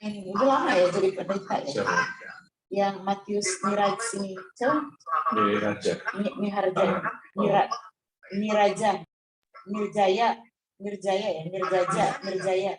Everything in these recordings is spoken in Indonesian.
Ini udah lama ya jadi pendeta ya. Yang Matius Miraj ini, Mirjaya.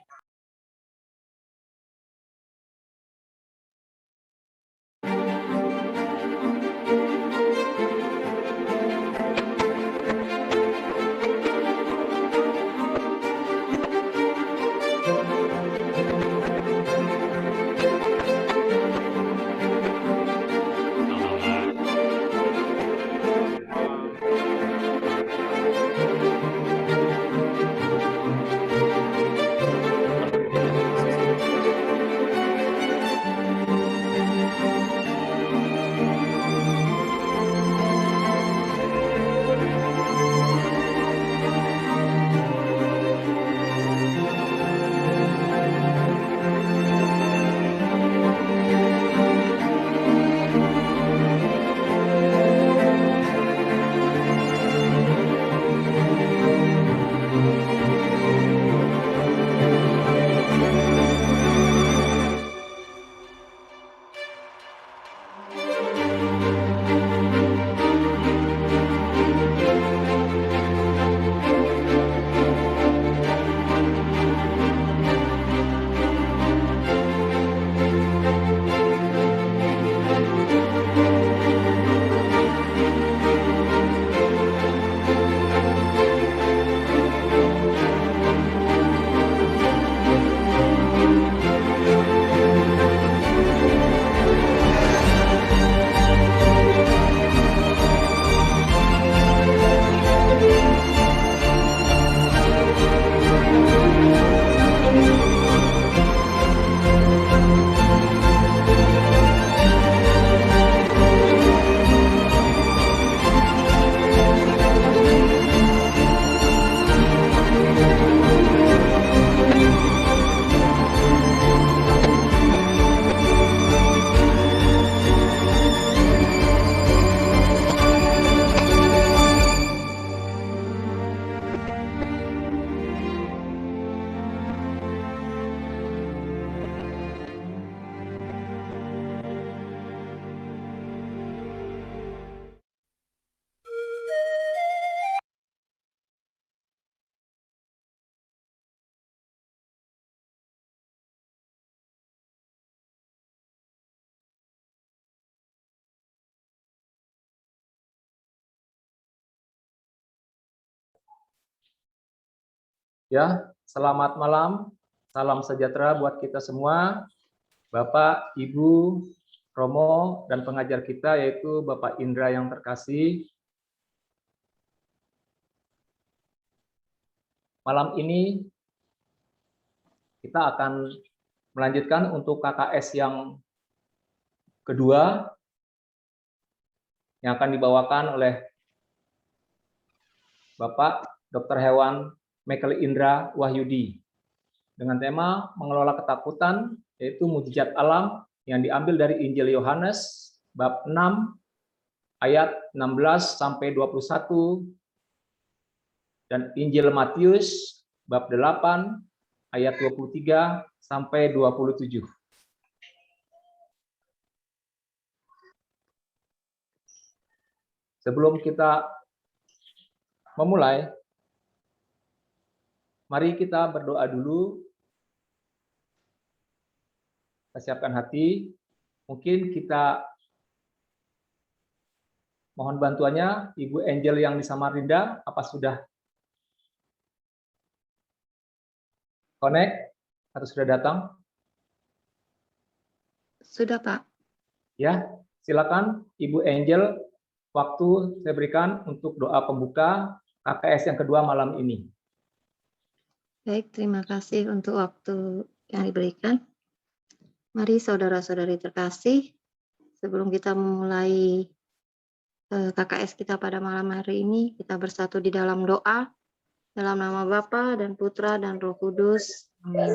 Ya, selamat malam, salam sejahtera buat kita semua, Bapak, Ibu, Romo, dan pengajar kita yaitu Bapak Indra yang terkasih. Malam ini kita akan melanjutkan untuk KKS yang kedua yang akan dibawakan oleh Bapak Dr. Hewan Michael Indra Wahyudi dengan tema mengelola ketakutan, yaitu mujizat alam yang diambil dari Injil Yohanes bab 6 ayat 16 sampai 21 dan Injil Matius bab 8 ayat 23 sampai 27. Sebelum kita memulai, mari kita berdoa dulu. Kita siapkan hati. Mungkin kita mohon bantuannya Ibu Angel yang di Samarinda, apa sudah connect atau sudah datang? Sudah, Pak. Ya, silakan Ibu Angel, waktu saya berikan untuk doa pembuka KKS yang kedua malam ini. Baik, terima kasih untuk waktu yang diberikan. Mari saudara-saudari terkasih, sebelum kita memulai KKS kita pada malam hari ini, kita bersatu di dalam doa, dalam nama Bapa dan Putra dan Roh Kudus. Amin.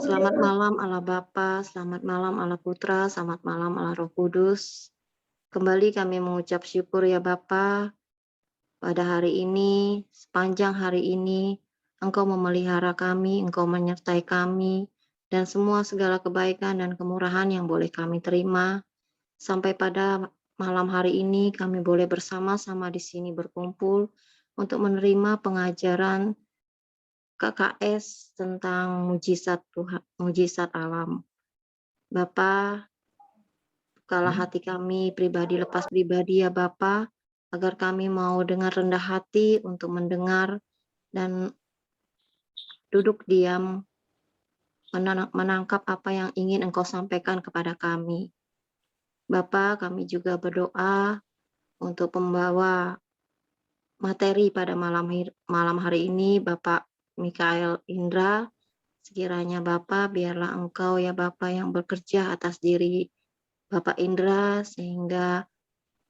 Selamat malam Allah Bapa, selamat malam Allah Putra, selamat malam Allah Roh Kudus. Kembali kami mengucap syukur ya Bapa, pada hari ini, sepanjang hari ini, Engkau memelihara kami, Engkau menyertai kami, dan semua segala kebaikan dan kemurahan yang boleh kami terima. Sampai pada malam hari ini kami boleh bersama-sama di sini berkumpul untuk menerima pengajaran KKS tentang mujizat Tuhan, mujizat alam. Bapa, bukalah hati kami pribadi lepas pribadi ya Bapa, agar kami mau dengan rendah hati untuk mendengar dan duduk diam menangkap apa yang ingin Engkau sampaikan kepada kami. Bapa, kami juga berdoa untuk pembawa materi pada malam hari ini, Bapak Mikael Indra. Sekiranya Bapak, biarlah Engkau ya Bapak yang bekerja atas diri Bapak Indra, sehingga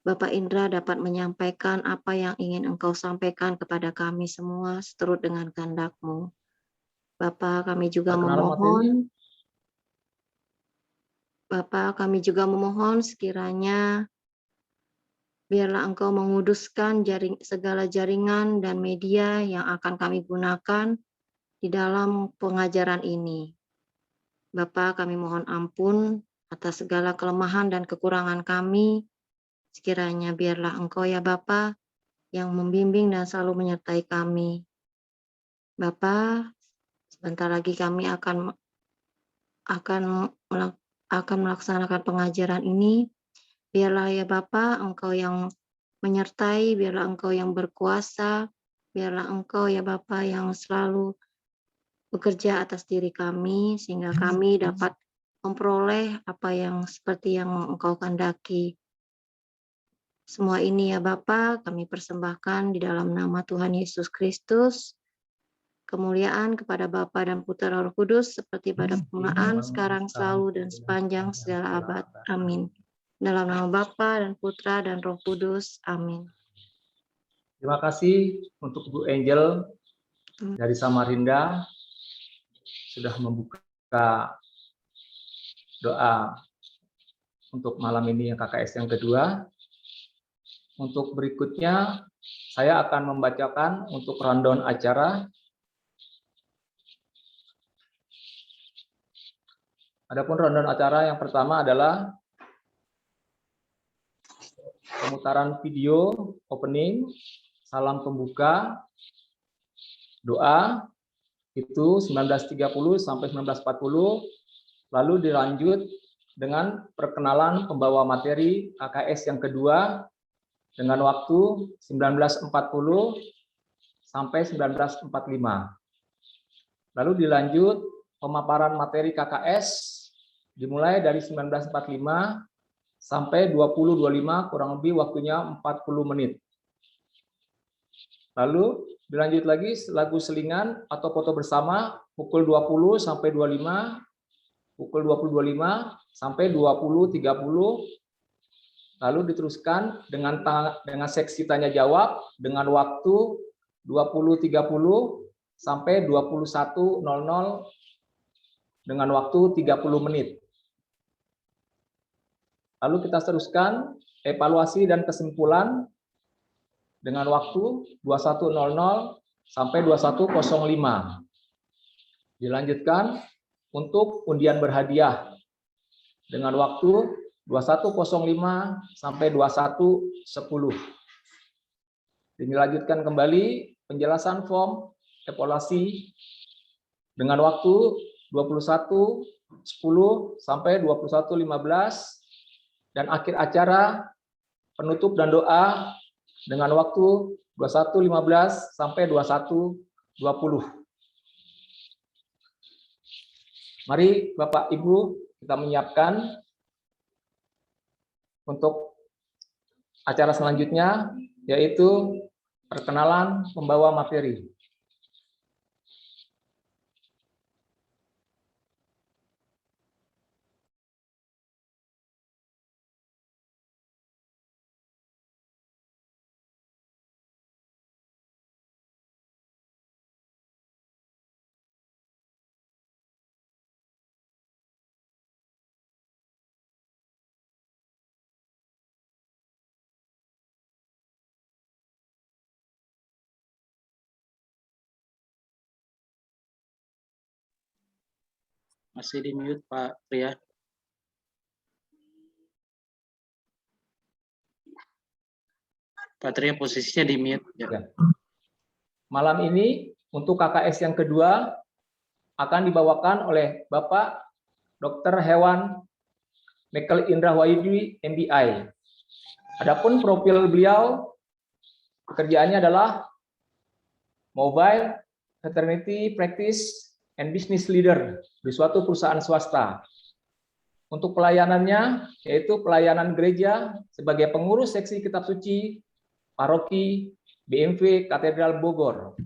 Bapak Indra dapat menyampaikan apa yang ingin Engkau sampaikan kepada kami semua seturut dengan kehendak-Mu. Bapak, kami juga Perkenalan materi. memohon sekiranya biarlah Engkau menguduskan segala jaringan dan media yang akan kami gunakan di dalam pengajaran ini. Bapak, kami mohon ampun atas segala kelemahan dan kekurangan kami. Sekiranya biarlah Engkau ya Bapa yang membimbing dan selalu menyertai kami. Bapa, sebentar lagi kami akan melaksanakan pengajaran ini. Biarlah ya Bapa, Engkau yang menyertai, biarlah Engkau yang berkuasa, biarlah Engkau ya Bapa yang selalu bekerja atas diri kami, sehingga kami dapat memperoleh apa yang seperti yang Engkau kehendaki. Semua ini ya Bapa, kami persembahkan di dalam nama Tuhan Yesus Kristus. Kemuliaan kepada Bapa dan Putra Roh Kudus, seperti pada permulaan, sekarang, selalu, dan sepanjang segala abad. Amin. Dalam nama Bapa dan Putra dan Roh Kudus. Amin. Terima kasih untuk Bu Angel dari Samarinda sudah membuka doa untuk malam ini yang KKS yang kedua. Untuk berikutnya saya akan membacakan untuk rundown acara. Adapun rundown acara yang pertama adalah pemutaran video opening, salam pembuka, doa, itu 19.30 sampai 19.40, lalu dilanjut dengan perkenalan pembawa materi KKS yang kedua dengan waktu 19.40 sampai 19.45. Lalu dilanjut pemaparan materi KKS dimulai dari 19.45 sampai 20.25, kurang lebih waktunya 40 menit. Lalu dilanjut lagi lagu selingan atau foto bersama pukul 20 sampai 25, pukul 20.25 sampai 20.30. Lalu diteruskan dengan seksi tanya jawab dengan waktu 20.30 sampai 21.00 dengan waktu 30 menit. Lalu kita teruskan evaluasi dan kesimpulan dengan waktu 21.00 sampai 21.05. Dilanjutkan untuk undian berhadiah dengan waktu 21.05 sampai 21.10. Dilanjutkan kembali penjelasan form evaluasi dengan waktu 21.10 sampai 21.15, dan akhir acara penutup dan doa dengan waktu 21.15 sampai 21.20. Mari Bapak Ibu kita menyiapkan untuk acara selanjutnya, yaitu perkenalan pembawa materi. Masih di mute Pak Pria. Pak Tria posisinya di mute. Ya. Ya. Malam ini untuk KKS yang kedua akan dibawakan oleh Bapak Dr. Hewan Michael Indra Wahyudi, MBI. Adapun profil beliau, pekerjaannya adalah Mobile Maternity Practice and Business Leader di suatu perusahaan swasta. Untuk pelayanannya, yaitu pelayanan gereja sebagai pengurus seksi kitab suci, paroki, BMV Katedral Bogor.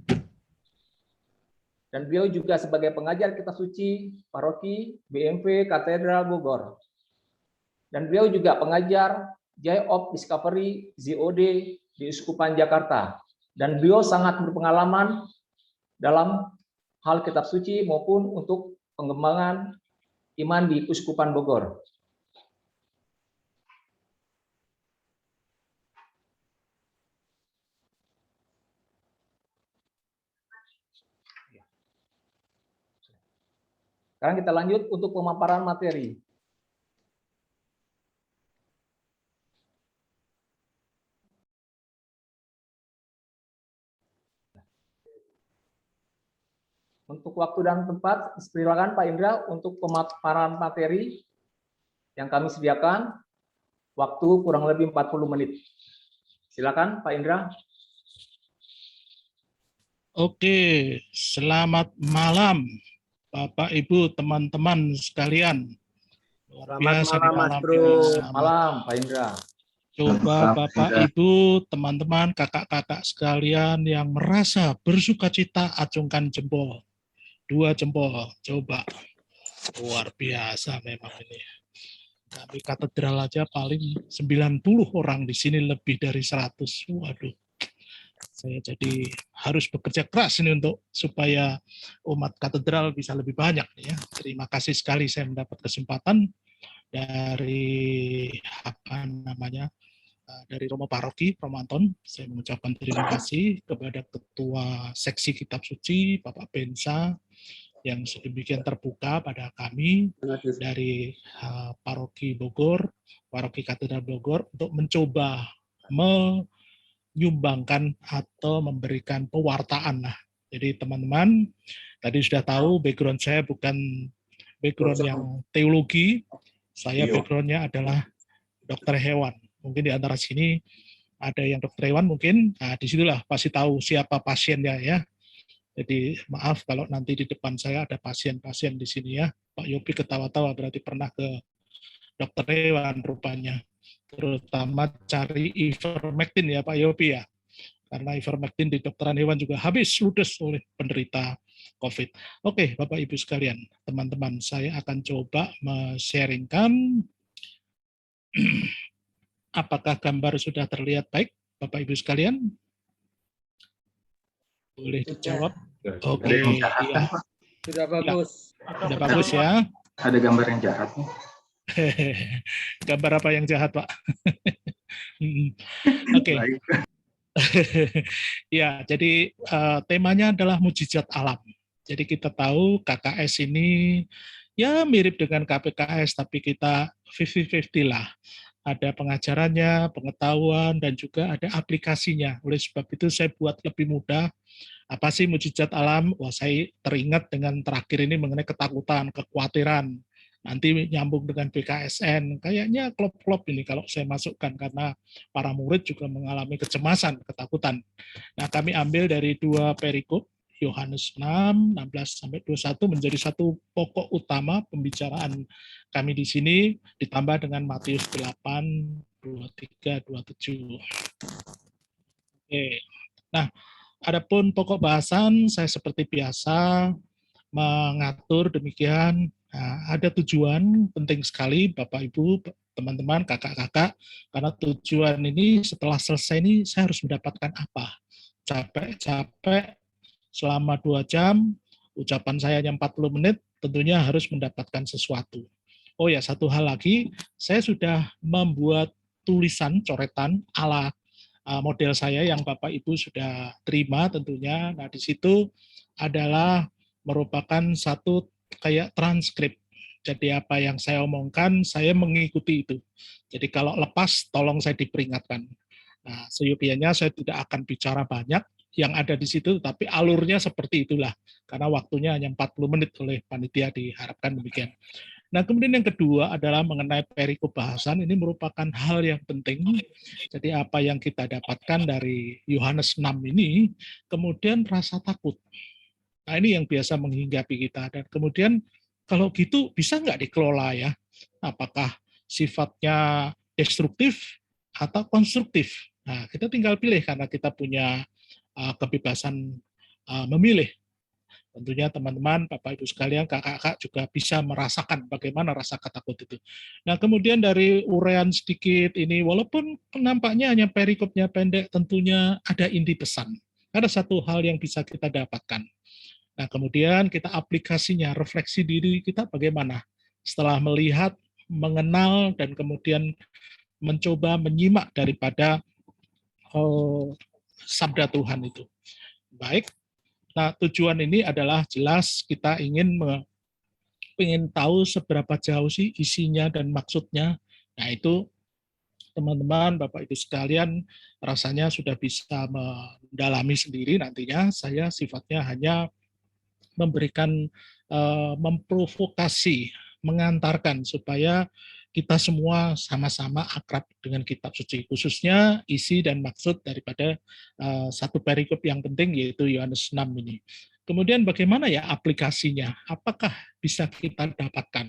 Dan beliau juga sebagai pengajar kitab suci, paroki, BMV Katedral Bogor. Dan beliau juga pengajar Joy of Discovery, ZOD di Uskupan Jakarta. Dan beliau sangat berpengalaman dalam hal kitab suci maupun untuk pengembangan iman di Uskupan Bogor. Sekarang kita lanjut untuk pemaparan materi. Untuk waktu dan tempat, silakan Pak Indra untuk pemaparan materi yang kami sediakan, waktu kurang lebih 40 menit. Silakan Pak Indra. Oke, selamat malam Bapak Ibu teman-teman sekalian. Luar biasa Selamat malam, Mas malam Bro. ini. Selamat malam Pak Indra. Coba Bapak Ibu teman-teman kakak-kakak sekalian yang merasa bersukacita acungkan jempol. 2 jempol, coba. Luar biasa memang ini. Kami katedral aja paling 90 orang di sini, lebih dari 100. Waduh. Saya jadi harus bekerja keras ini untuk supaya umat katedral bisa lebih banyak ya. Terima kasih sekali saya mendapat kesempatan dari dari Romo Paroki Promanton. Saya mengucapkan terima kasih kepada Ketua Seksi Kitab Suci Bapak Bensa yang sedemikian terbuka pada kami dari Paroki Bogor, Paroki Katedral Bogor untuk mencoba menyumbangkan atau memberikan pewartaan lah. Jadi teman-teman tadi sudah tahu background saya bukan background yang teologi, saya backgroundnya adalah dokter hewan. Mungkin di antara sini ada yang dokter hewan mungkin, nah disitulah pasti tahu siapa pasiennya ya. Jadi maaf kalau nanti di depan saya ada pasien-pasien di sini ya. Pak Yopi ketawa-tawa berarti pernah ke dokter hewan rupanya. Terutama cari ivermectin ya Pak Yopi ya. Karena ivermectin di dokteran hewan juga habis ludes oleh penderita COVID. Oke, Bapak Ibu sekalian, teman-teman, saya akan coba men-sharingkan apakah gambar sudah terlihat baik, Bapak Ibu sekalian? Boleh dijawab? Oke, iya. Sudah bagus. Ya, sudah bagus ya. Ada gambar yang jahat nih. Gambar apa yang jahat, Pak? Oke. Ya, jadi temanya adalah mujizat alam. Jadi kita tahu KKS ini ya mirip dengan KPKS, tapi kita 50-50 lah. Ada pengajarannya, pengetahuan, dan juga ada aplikasinya. Oleh sebab itu saya buat lebih mudah. Apa sih mujizat alam? Wah, saya teringat dengan terakhir ini mengenai ketakutan, kekhawatiran. Nanti nyambung dengan BKSN. Kayaknya klop-klop ini kalau saya masukkan, karena para murid juga mengalami kecemasan, ketakutan. Nah, kami ambil dari 2 perikop, Yohanes 6, 16-21 menjadi satu pokok utama pembicaraan kami di sini, ditambah dengan Matius 8, 23, 27. Oke. Nah, adapun pokok bahasan, saya seperti biasa mengatur demikian. Nah, ada tujuan penting sekali, Bapak Ibu, teman-teman, kakak-kakak, karena tujuan ini setelah selesai ini saya harus mendapatkan apa? Capek-capek selama 2 jam, ucapan saya hanya 40 menit, tentunya harus mendapatkan sesuatu. Oh ya, satu hal lagi, saya sudah membuat tulisan, coretan ala model saya yang Bapak Ibu sudah terima tentunya. Nah, di situ adalah merupakan satu kayak transkrip Jadi apa yang saya omongkan, saya mengikuti itu. Jadi kalau lepas, tolong saya diperingatkan. Nah, seyogianya saya tidak akan bicara banyak yang ada di situ, tapi alurnya seperti itulah. Karena waktunya hanya 40 menit oleh panitia, diharapkan demikian. Nah, kemudian yang kedua adalah mengenai perikop bahasan. Ini merupakan hal yang penting. Jadi apa yang kita dapatkan dari Yohanes 6 ini, kemudian rasa takut. Nah, ini yang biasa menghinggapi kita. Dan kemudian kalau gitu bisa nggak dikelola ya? Apakah sifatnya destruktif atau konstruktif? Nah, kita tinggal pilih karena kita punya kebebasan memilih. Tentunya teman-teman, Bapak Ibu sekalian, kakak-kakak juga bisa merasakan bagaimana rasa takut itu. Nah, kemudian dari uraian sedikit ini, walaupun nampaknya hanya perikopnya pendek, tentunya ada inti pesan. Ada satu hal yang bisa kita dapatkan. Nah, kemudian kita aplikasinya, refleksi diri kita bagaimana. Setelah melihat, mengenal, dan kemudian mencoba menyimak daripada sabda Tuhan itu. Baik. Nah, tujuan ini adalah jelas kita ingin tahu seberapa jauh sih isinya dan maksudnya. Nah, itu teman-teman, Bapak Ibu sekalian, rasanya sudah bisa mendalami sendiri nantinya. Saya sifatnya hanya memberikan, memprovokasi, mengantarkan supaya kita semua sama-sama akrab dengan kitab suci, khususnya isi dan maksud daripada satu perikop yang penting, yaitu Yohanes 6 ini. Kemudian bagaimana ya aplikasinya? Apakah bisa kita dapatkan?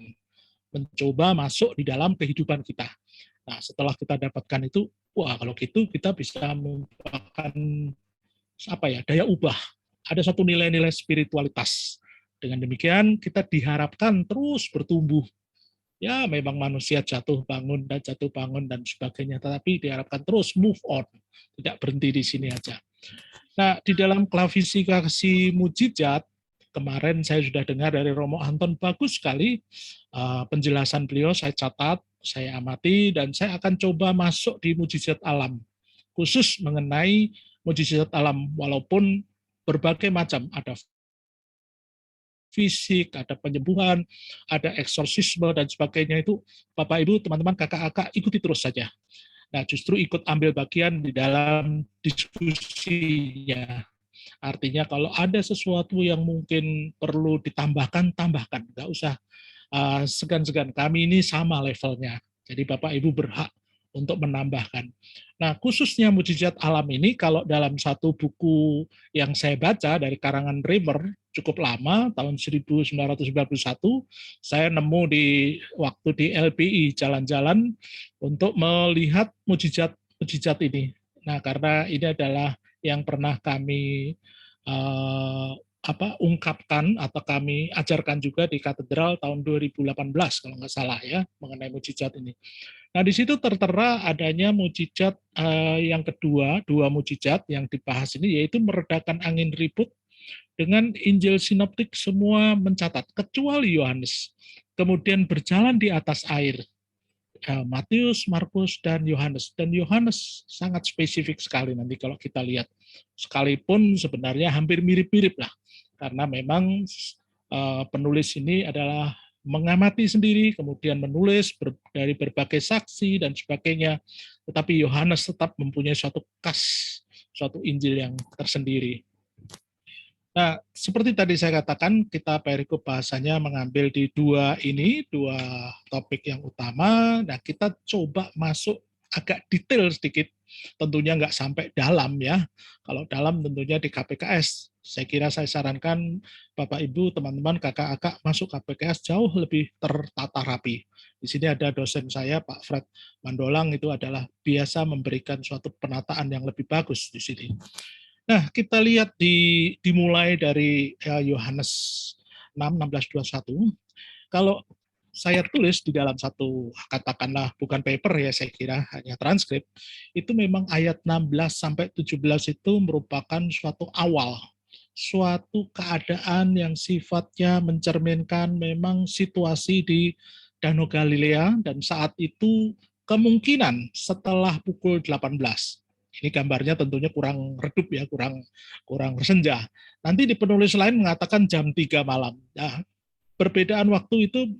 Mencoba masuk di dalam kehidupan kita. Nah, setelah kita dapatkan itu, wah kalau gitu kita bisa merupakan daya ubah. Ada satu nilai-nilai spiritualitas. Dengan demikian kita diharapkan terus bertumbuh. Ya, memang manusia jatuh bangun dan sebagainya, tetapi diharapkan terus move on, tidak berhenti di sini aja. Nah, di dalam klasifikasi mujizat, kemarin saya sudah dengar dari Romo Anton, bagus sekali penjelasan beliau, saya catat, saya amati, dan saya akan coba masuk di mujizat alam, khusus mengenai mujizat alam, walaupun berbagai macam, ada fisik, ada penyembuhan, ada eksorsisme, dan sebagainya. Itu Bapak Ibu, teman-teman, kakak-kakak, ikuti terus saja. Nah, justru ikut ambil bagian di dalam diskusinya. Artinya kalau ada sesuatu yang mungkin perlu ditambahkan, tambahkan. Nggak usah segan-segan. Kami ini sama levelnya. Jadi Bapak Ibu berhak untuk menambahkan. Nah, khususnya mujizat alam ini, kalau dalam satu buku yang saya baca dari karangan Rimmer, cukup lama, tahun 1991, saya nemu waktu di LPI, jalan-jalan untuk melihat mujizat ini. Nah, karena ini adalah yang pernah kami ungkapkan atau kami ajarkan juga di katedral tahun 2018, kalau nggak salah ya, mengenai mujizat ini. Nah, di situ tertera adanya mujizat yang kedua, dua mujizat yang dibahas ini, yaitu meredakan angin ribut. Dengan Injil sinoptik semua mencatat, kecuali Yohanes. Kemudian berjalan di atas air. Matius, Markus, dan Yohanes. Dan Yohanes sangat spesifik sekali nanti kalau kita lihat. Sekalipun sebenarnya hampir mirip-mirip lah. Karena memang penulis ini adalah mengamati sendiri, kemudian menulis dari berbagai saksi dan sebagainya. Tetapi Yohanes tetap mempunyai suatu suatu Injil yang tersendiri. Nah, seperti tadi saya katakan, kita perikop bahasanya mengambil di dua topik yang utama. Nah, kita coba masuk agak detail sedikit, tentunya nggak sampai dalam ya. Kalau dalam tentunya di KPKS. Saya kira saya sarankan Bapak Ibu, teman-teman, kakak-kakak masuk KPKS jauh lebih tertata rapi. Di sini ada dosen saya, Pak Fred Mandolang, itu adalah biasa memberikan suatu penataan yang lebih bagus di sini. Nah, kita lihat dimulai dari Yohanes 6:16-21. Kalau saya tulis di dalam satu, katakanlah bukan paper ya, saya kira hanya transkrip, itu memang ayat 16-17 itu merupakan suatu awal, suatu keadaan yang sifatnya mencerminkan memang situasi di Danau Galilea, dan saat itu kemungkinan setelah pukul 18. Ini gambarnya tentunya kurang redup ya, kurang senja. Nanti di penulis lain mengatakan jam 3 malam. Nah, perbedaan waktu itu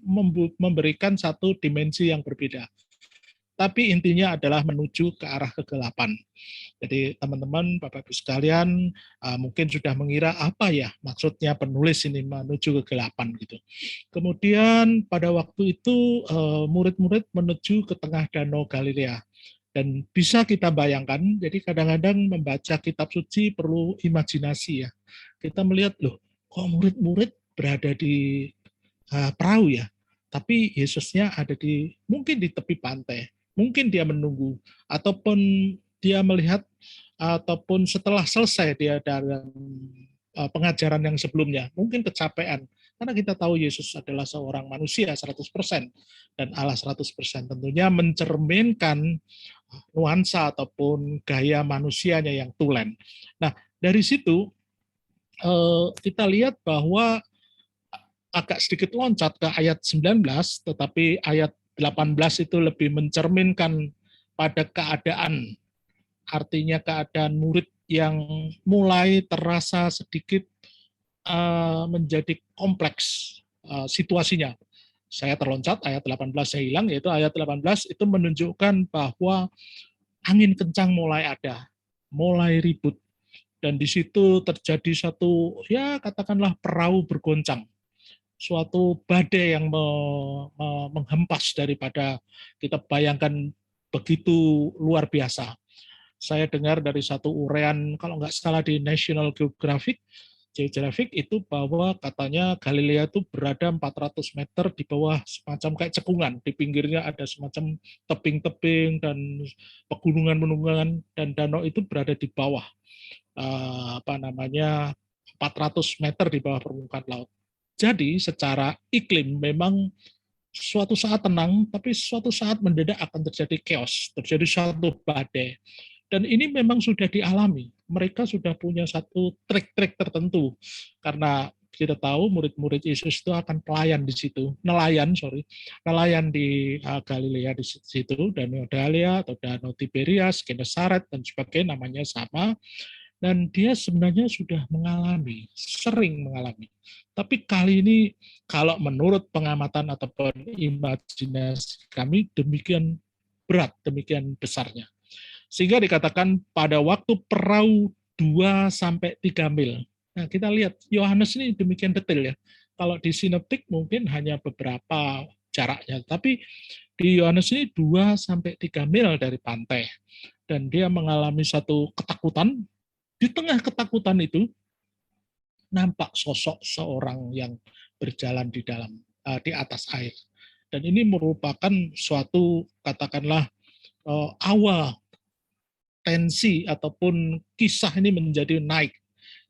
memberikan satu dimensi yang berbeda. Tapi intinya adalah menuju ke arah kegelapan. Jadi teman-teman, Bapak Ibu sekalian, mungkin sudah mengira apa ya maksudnya penulis ini menuju kegelapan gitu. Kemudian pada waktu itu murid-murid menuju ke tengah danau Galilea. Dan bisa kita bayangkan, jadi kadang-kadang membaca kitab suci perlu imajinasi ya. Kita melihat, loh, kok murid-murid berada di perahu ya? Tapi Yesusnya ada mungkin di tepi pantai. Mungkin dia menunggu, ataupun dia melihat, ataupun setelah selesai dia dalam pengajaran yang sebelumnya. Mungkin kecapean. Karena kita tahu Yesus adalah seorang manusia 100% dan Allah 100%. Tentunya mencerminkan nuansa ataupun gaya manusianya yang tulen. Nah, dari situ kita lihat bahwa agak sedikit loncat ke ayat 19, tetapi ayat 18 itu lebih mencerminkan pada keadaan, artinya keadaan murid yang mulai terasa sedikit menjadi kompleks situasinya. Saya terloncat, ayat 18 saya hilang, yaitu ayat 18 itu menunjukkan bahwa angin kencang mulai ada, mulai ribut. Dan di situ terjadi satu, ya katakanlah perahu bergoncang. Suatu badai yang menghempas daripada kita bayangkan begitu luar biasa. Saya dengar dari satu uraian, kalau nggak salah di National Geographic itu bahwa katanya Galilea itu berada 400 meter di bawah semacam kayak cekungan. Di pinggirnya ada semacam tebing-tebing dan pegunungan-pegunungan, dan danau itu berada di bawah 400 meter di bawah permukaan laut. Jadi secara iklim memang suatu saat tenang, tapi suatu saat mendadak akan terjadi chaos, terjadi suatu badai. Dan ini memang sudah dialami. Mereka sudah punya satu trik-trik tertentu. Karena kita tahu murid-murid Yesus itu akan nelayan di Galilea di situ, Danau Galilea atau Danau Tiberias, Genesaret, dan sebagainya, namanya sama. Dan dia sebenarnya sudah sering mengalami. Tapi kali ini, kalau menurut pengamatan ataupun imajinasi kami, demikian berat, demikian besarnya. Sehingga dikatakan pada waktu perahu 2-3 mil. Nah, kita lihat Yohanes ini demikian detail ya. Kalau di sinoptik mungkin hanya beberapa jaraknya, tapi di Yohanes ini 2-3 mil dari pantai. Dan dia mengalami satu ketakutan. Di tengah ketakutan itu nampak sosok seorang yang berjalan di atas air. Dan ini merupakan suatu, katakanlah, awal tensi ataupun kisah ini menjadi naik.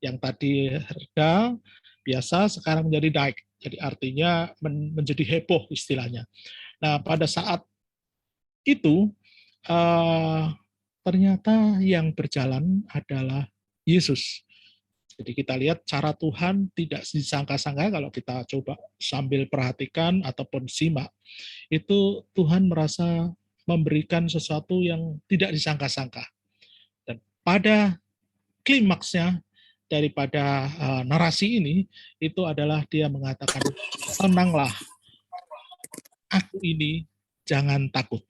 Yang tadi reda, biasa, sekarang menjadi naik. Jadi artinya menjadi heboh istilahnya. Nah, pada saat itu ternyata yang berjalan adalah Yesus. Jadi kita lihat cara Tuhan tidak disangka-sangka. Kalau kita coba sambil perhatikan ataupun simak, itu Tuhan merasa memberikan sesuatu yang tidak disangka-sangka. Dan pada klimaksnya daripada narasi ini, itu adalah dia mengatakan, tenanglah, aku ini, jangan takut.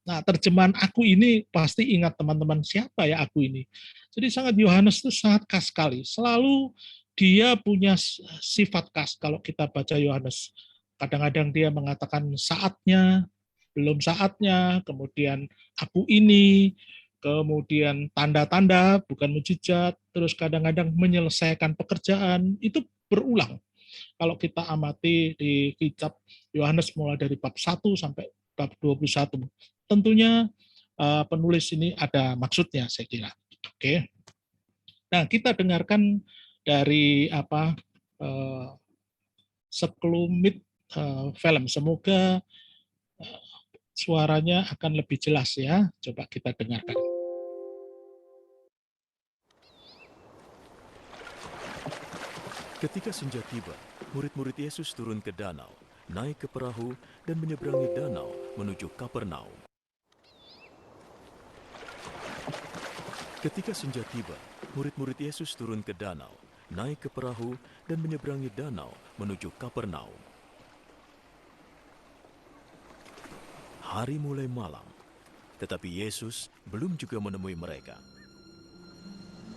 Nah, terjemahan aku ini pasti ingat teman-teman, siapa ya aku ini? Jadi sangat Yohanes itu sangat khas sekali. Selalu dia punya sifat khas kalau kita baca Yohanes. Kadang-kadang dia mengatakan saatnya, belum saatnya, kemudian aku ini, kemudian tanda-tanda, bukan mujizat, terus kadang-kadang menyelesaikan pekerjaan, itu berulang. Kalau kita amati di kitab Yohanes mulai dari bab 1 sampai bab 21. Tentunya penulis ini ada maksudnya, saya kira. Oke. Nah, kita dengarkan dari sekelumit film. Semoga suaranya akan lebih jelas ya. Coba kita dengarkan. Ketika senja tiba, murid-murid Yesus turun ke danau, naik ke perahu, dan menyeberangi danau menuju Kapernaum. Ketika senja tiba, murid-murid Yesus turun ke danau, naik ke perahu, dan menyeberangi danau menuju Kapernaum. Hari mulai malam, tetapi Yesus belum juga menemui mereka.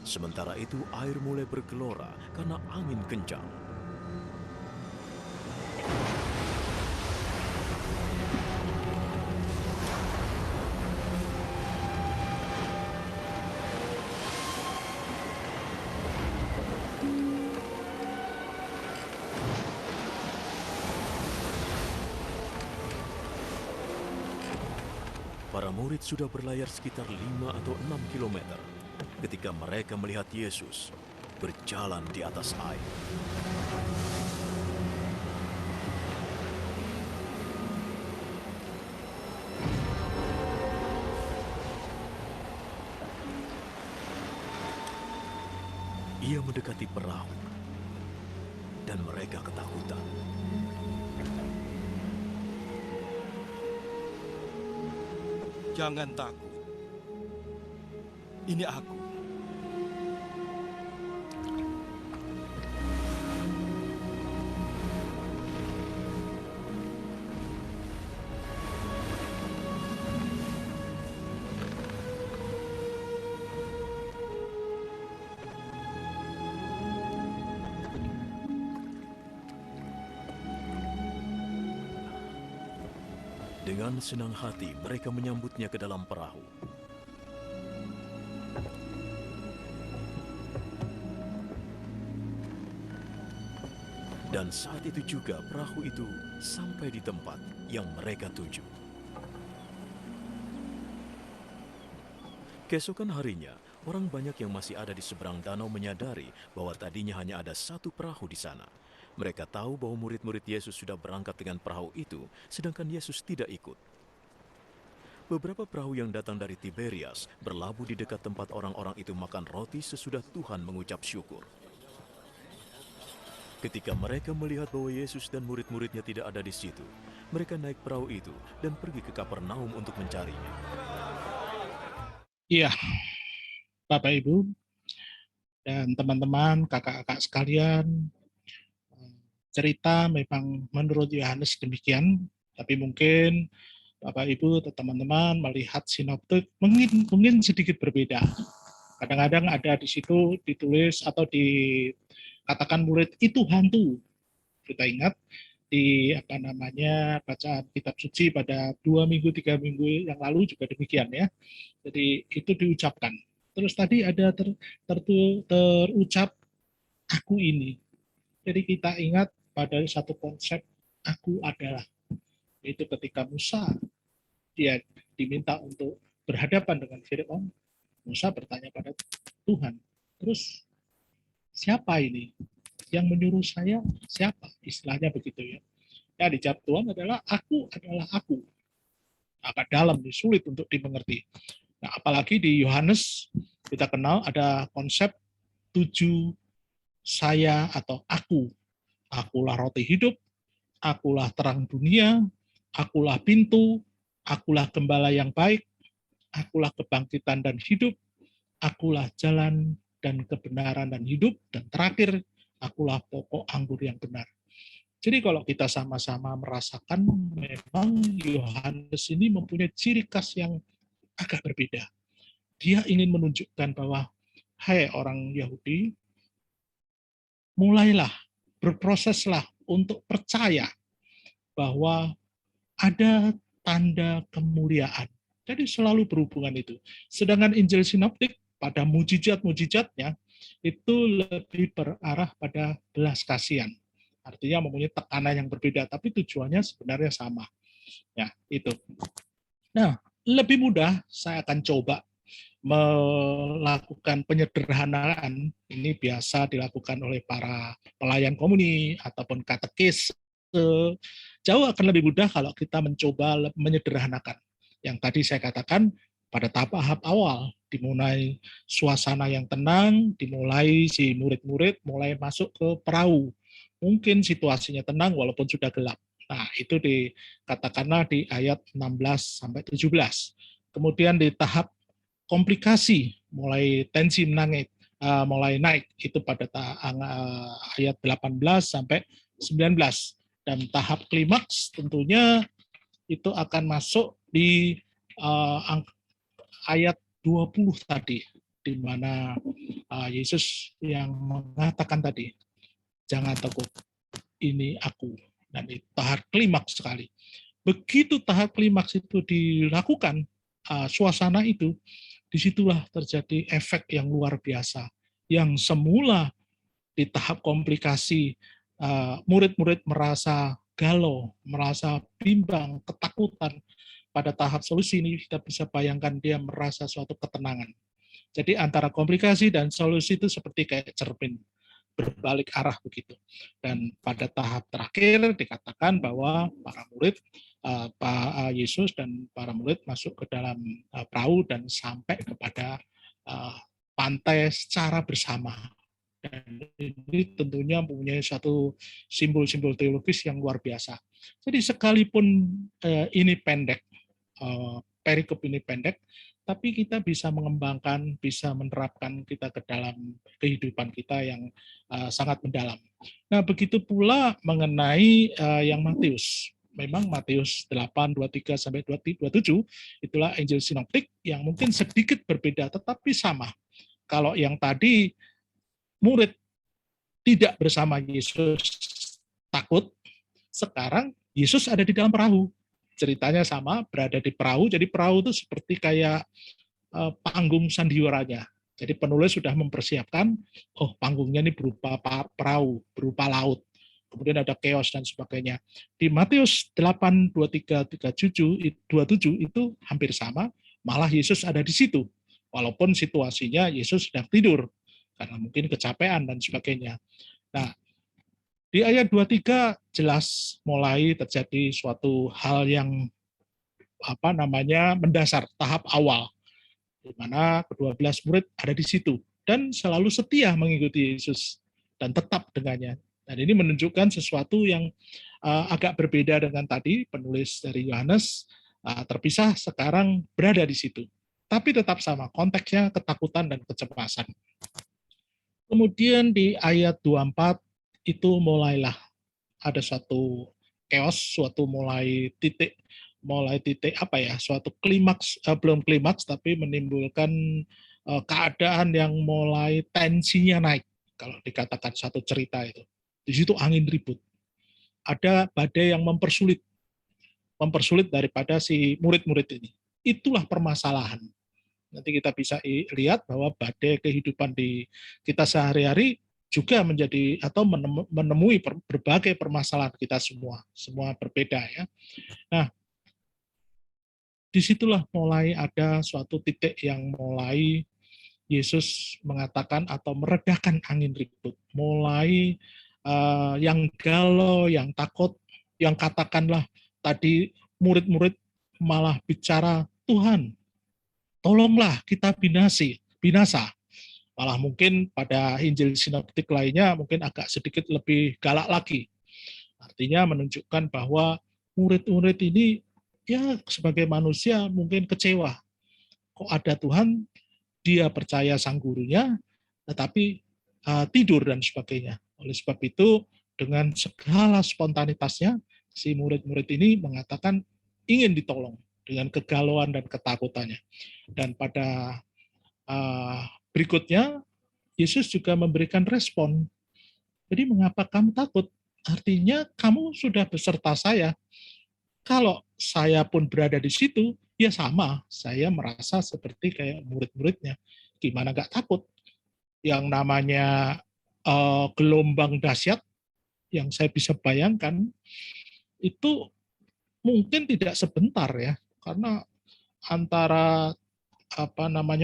Sementara itu air mulai bergelora karena angin kencang. Para murid sudah berlayar sekitar 5 atau 6 kilometer ketika mereka melihat Yesus berjalan di atas air. Ia mendekati perahu dan mereka ketakutan. Jangan takut. Ini aku. Dengan senang hati mereka menyambutnya ke dalam perahu. Dan saat itu juga perahu itu sampai di tempat yang mereka tuju. Keesokan harinya, orang banyak yang masih ada di seberang danau menyadari bahwa tadinya hanya ada satu perahu di sana. Mereka tahu bahwa murid-murid Yesus sudah berangkat dengan perahu itu, sedangkan Yesus tidak ikut. Beberapa perahu yang datang dari Tiberias berlabuh di dekat tempat orang-orang itu makan roti sesudah Tuhan mengucap syukur. Ketika mereka melihat bahwa Yesus dan murid-muridnya tidak ada di situ, mereka naik perahu itu dan pergi ke Kapernaum untuk mencarinya. Iya, Bapak Ibu dan teman-teman, kakak-kakak sekalian, cerita memang menurut Yohanes demikian, tapi mungkin Bapak Ibu atau teman-teman melihat sinoptik mungkin sedikit berbeda. Kadang-kadang ada di situ ditulis atau dikatakan murid itu hantu. Kita ingat di bacaan kitab suci pada 2 minggu 3 minggu yang lalu juga demikian ya. Jadi itu diucapkan. Terus tadi ada terucap aku ini. Jadi kita ingat pada satu konsep aku adalah, yaitu ketika Musa dia diminta untuk berhadapan dengan Firaun, Musa bertanya pada Tuhan, terus siapa ini yang menyuruh saya? Siapa? Istilahnya begitu ya. Ya dijawab Tuhan adalah aku. Agak dalam, sulit untuk dimengerti. Nah, apalagi di Yohanes kita kenal ada konsep 7 saya atau aku. Akulah roti hidup, akulah terang dunia, akulah pintu, akulah gembala yang baik, akulah kebangkitan dan hidup, akulah jalan dan kebenaran dan hidup, dan terakhir, akulah pokok anggur yang benar. Jadi kalau kita sama-sama merasakan memang Yohanes ini mempunyai ciri khas yang agak berbeda. Dia ingin menunjukkan bahwa, hai orang Yahudi, mulailah, berproseslah untuk percaya bahwa ada tanda kemuliaan. Jadi selalu berhubungan itu. Sedangkan Injil Sinoptik pada mujizat-mujizatnya itu lebih berarah pada belas kasihan. Artinya mempunyai tekanan yang berbeda, tapi tujuannya sebenarnya sama. Ya, itu. Nah, lebih mudah saya akan coba melakukan penyederhanaan. Ini biasa dilakukan oleh para pelayan komuni ataupun katekis. Jauh akan lebih mudah kalau kita mencoba menyederhanakan. Yang tadi saya katakan pada tahap awal, dimulai suasana yang tenang, dimulai si murid-murid mulai masuk ke perahu. Mungkin situasinya tenang walaupun sudah gelap. Nah, itu dikatakanlah di ayat 16 sampai 17. Kemudian di tahap komplikasi, mulai tensi mulai naik, itu pada ayat 18 sampai 19. Dan tahap klimaks tentunya itu akan masuk di ayat 20 tadi, di mana Yesus yang mengatakan tadi, jangan takut, ini aku. Dan itu tahap klimaks sekali. Begitu tahap klimaks itu dilakukan, suasana itu, disitulah terjadi efek yang luar biasa. Yang semula di tahap komplikasi, murid-murid merasa galau, merasa bimbang, ketakutan. Pada tahap solusi ini kita bisa bayangkan dia merasa suatu ketenangan. Jadi antara komplikasi dan solusi itu seperti kayak cermin, berbalik arah begitu. Dan pada tahap terakhir dikatakan bahwa para murid, Pak Yesus dan para murid masuk ke dalam perahu dan sampai kepada pantai secara bersama. Dan ini tentunya mempunyai satu simbol-simbol teologis yang luar biasa. Jadi sekalipun ini pendek, perikop ini pendek, tapi kita bisa mengembangkan, bisa menerapkan kita ke dalam kehidupan kita yang sangat mendalam. Nah, begitu pula mengenai yang Matius. Memang Matius 8, 23 sampai 27 itulah Injil sinoptik yang mungkin sedikit berbeda tetapi sama. Kalau yang tadi murid tidak bersama Yesus takut, sekarang Yesus ada di dalam perahu. Ceritanya sama, berada di perahu. Jadi perahu itu seperti kayak panggung sandiwaranya. Jadi penulis sudah mempersiapkan, oh panggungnya ini berupa perahu, berupa laut. Kemudian ada chaos dan sebagainya. Di Matius 8, 23, 27 itu hampir sama, malah Yesus ada di situ. Walaupun situasinya Yesus sedang tidur, karena mungkin kecapean dan sebagainya. Nah, di ayat 23 jelas mulai terjadi suatu hal yang mendasar, tahap awal, di mana ke-12 murid ada di situ dan selalu setia mengikuti Yesus dan tetap dengannya. Dan ini menunjukkan sesuatu yang agak berbeda dengan tadi, penulis dari Yohanes terpisah, sekarang berada di situ. Tapi tetap sama, konteksnya ketakutan dan kecemasan. Kemudian di ayat 24, itu mulailah ada suatu chaos, suatu titik suatu klimaks, belum klimaks tapi menimbulkan keadaan yang mulai tensinya naik. Kalau dikatakan satu cerita itu, di situ angin ribut, ada badai yang mempersulit daripada si murid-murid ini. Itulah permasalahan. Nanti kita bisa lihat bahwa badai kehidupan di kita sehari-hari juga menjadi atau menemui berbagai permasalahan kita semua berbeda ya. Nah, disitulah mulai ada suatu titik yang mulai Yesus mengatakan atau meredakan angin ribut, mulai yang galau, yang takut, yang katakanlah tadi murid-murid malah bicara, Tuhan, tolonglah kita binasa. Malah mungkin pada Injil sinoptik lainnya mungkin agak sedikit lebih galak lagi. Artinya menunjukkan bahwa murid-murid ini ya sebagai manusia mungkin kecewa. Kok ada Tuhan, dia percaya sang gurunya, tetapi tidur dan sebagainya. Oleh sebab itu, dengan segala spontanitasnya, si murid-murid ini mengatakan ingin ditolong dengan kegalauan dan ketakutannya. Dan pada berikutnya, Yesus juga memberikan respon. Jadi mengapa kamu takut? Artinya kamu sudah beserta saya. Kalau saya pun berada di situ, ya sama. Saya merasa seperti kayak murid-muridnya. Gimana gak takut? Yang namanya gelombang dahsyat, yang saya bisa bayangkan, itu mungkin tidak sebentar ya. Karena antara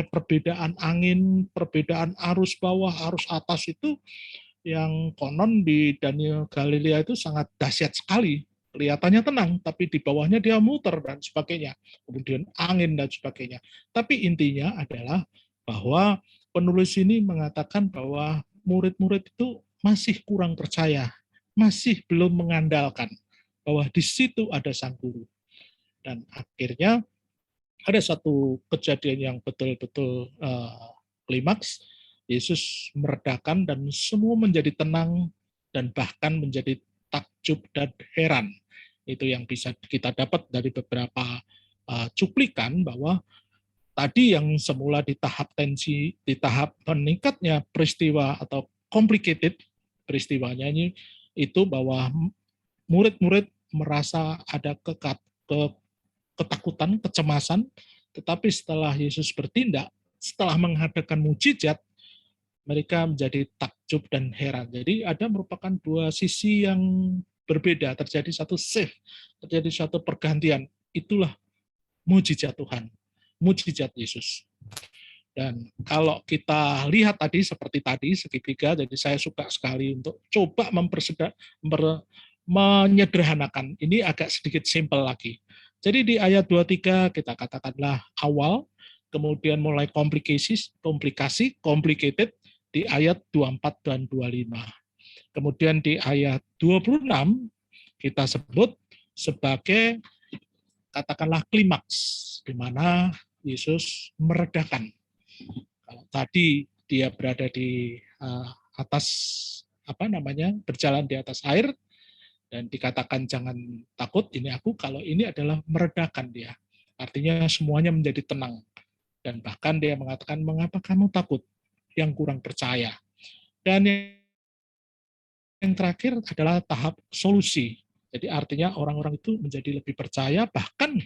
perbedaan angin, perbedaan arus bawah, arus atas itu yang konon di Daniel Galilea itu sangat dahsyat sekali. Kelihatannya tenang, tapi di bawahnya dia muter dan sebagainya. Kemudian angin dan sebagainya. Tapi intinya adalah bahwa penulis ini mengatakan bahwa murid-murid itu masih kurang percaya, masih belum mengandalkan bahwa di situ ada sang guru. Dan akhirnya ada satu kejadian yang betul-betul klimaks, Yesus meredakan dan semua menjadi tenang dan bahkan menjadi takjub dan heran. Itu yang bisa kita dapat dari beberapa cuplikan bahwa tadi yang semula di tahap meningkatnya peristiwa atau complicated peristiwanya ini, itu bahwa murid-murid merasa ada ketakutan, kecemasan, tetapi setelah Yesus bertindak, setelah mengadakan mujizat, mereka menjadi takjub dan heran. Jadi ada merupakan dua sisi yang berbeda, terjadi satu shift, terjadi satu pergantian. Itulah mujizat Tuhan, mujizat Yesus. Dan kalau kita lihat tadi seperti tadi segitiga, jadi saya suka sekali untuk coba menyederhanakan. Ini agak sedikit simpel lagi. Jadi di ayat 23 kita katakanlah awal, kemudian mulai complicated di ayat 24 dan 25. Kemudian di ayat 26 kita sebut sebagai katakanlah klimaks, di mana Yesus meredakan. Kalau tadi dia berada di atas berjalan di atas air dan dikatakan jangan takut, ini aku, kalau ini adalah meredakan dia. Artinya semuanya menjadi tenang. Dan bahkan dia mengatakan, mengapa kamu takut yang kurang percaya? Dan yang terakhir adalah tahap solusi. Jadi artinya orang-orang itu menjadi lebih percaya, bahkan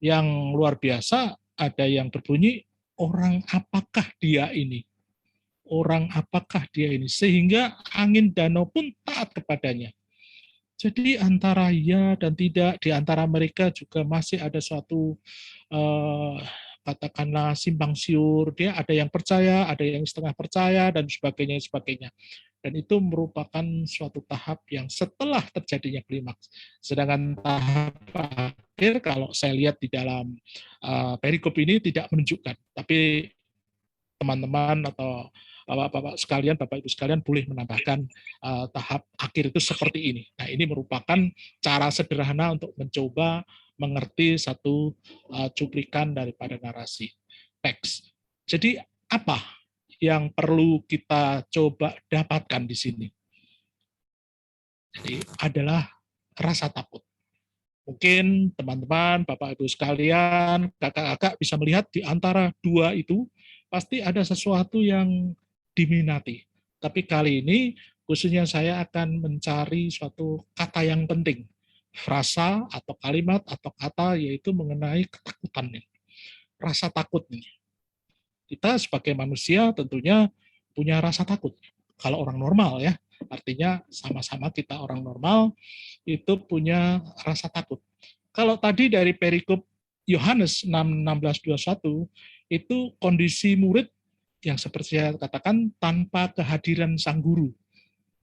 yang luar biasa ada yang berbunyi, orang apakah dia ini? Orang apakah dia ini? Sehingga angin danau pun taat kepadanya. Jadi antara ya dan tidak, di antara mereka juga masih ada suatu katakanlah simpang siur. Dia ada yang percaya, ada yang setengah percaya, dan sebagainya. Dan itu merupakan suatu tahap yang setelah terjadinya klimaks. Sedangkan tahap akhir, kalau saya lihat di dalam perikop ini tidak menunjukkan. Tapi teman-teman atau Bapak-Bapak sekalian, Bapak Ibu sekalian boleh menambahkan tahap akhir itu seperti ini. Nah, ini merupakan cara sederhana untuk mencoba mengerti satu cuplikan daripada narasi teks. Jadi apa yang perlu kita coba dapatkan di sini? Jadi adalah rasa takut. Mungkin teman-teman, Bapak Ibu sekalian, kakak-kakak bisa melihat di antara dua itu pasti ada sesuatu yang diminati. Tapi kali ini khususnya saya akan mencari suatu kata yang penting. Frasa atau kalimat atau kata yaitu mengenai ketakutan ini. Rasa takut ini. Kita sebagai manusia tentunya punya rasa takut. Kalau orang normal ya, artinya sama-sama kita orang normal itu punya rasa takut. Kalau tadi dari perikop Yohanes 6:16-21 itu kondisi murid yang seperti saya katakan tanpa kehadiran sang guru.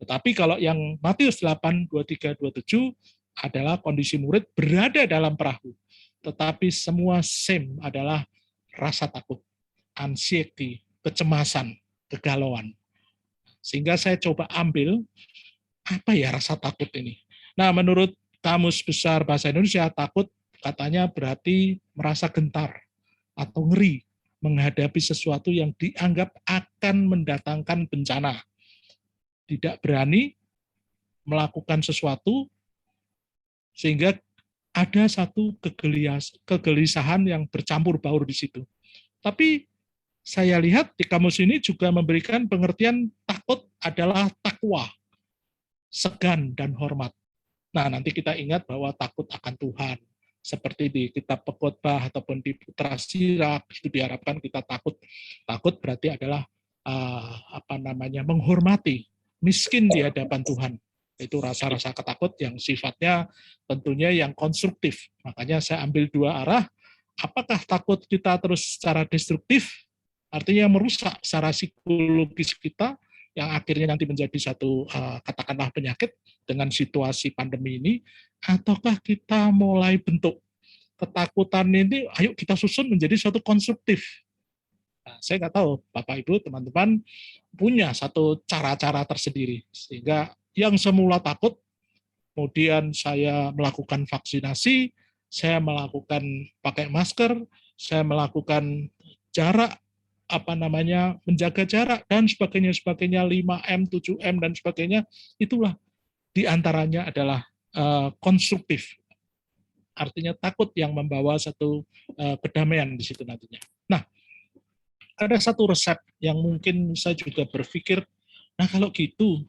Tetapi kalau yang Matius 8:23-27 adalah kondisi murid berada dalam perahu. Tetapi semua same adalah rasa takut, anxiety, kecemasan, kegalauan. Sehingga saya coba ambil apa ya rasa takut ini. Nah, menurut Kamus Besar Bahasa Indonesia, takut katanya berarti merasa gentar atau ngeri menghadapi sesuatu yang dianggap akan mendatangkan bencana. Tidak berani melakukan sesuatu sehingga ada satu kegelisahan yang bercampur baur di situ. Tapi saya lihat di kamus ini juga memberikan pengertian takut adalah takwa, segan dan hormat. Nah, nanti kita ingat bahwa takut akan Tuhan. Seperti di kitab Pekotbah ataupun di Putra Sirak, itu diharapkan kita takut. Takut berarti adalah menghormati, miskin di hadapan Tuhan. Itu rasa-rasa ketakut yang sifatnya tentunya yang konstruktif. Makanya saya ambil dua arah. Apakah takut kita terus secara destruktif, artinya merusak secara psikologis kita, yang akhirnya nanti menjadi satu katakanlah penyakit dengan situasi pandemi ini, ataukah kita mulai bentuk ketakutan ini, ayo kita susun menjadi satu konstruktif. Nah, saya nggak tahu, Bapak Ibu, teman-teman punya satu cara-cara tersendiri, sehingga yang semula takut, kemudian saya melakukan vaksinasi, saya melakukan pakai masker, saya melakukan jarak, menjaga jarak, dan sebagainya, 5M, 7M, dan sebagainya, itulah diantaranya adalah konstruktif. artinya takut yang membawa satu kedamaian di situ nantinya. Nah, ada satu resep yang mungkin saya juga berpikir, nah kalau gitu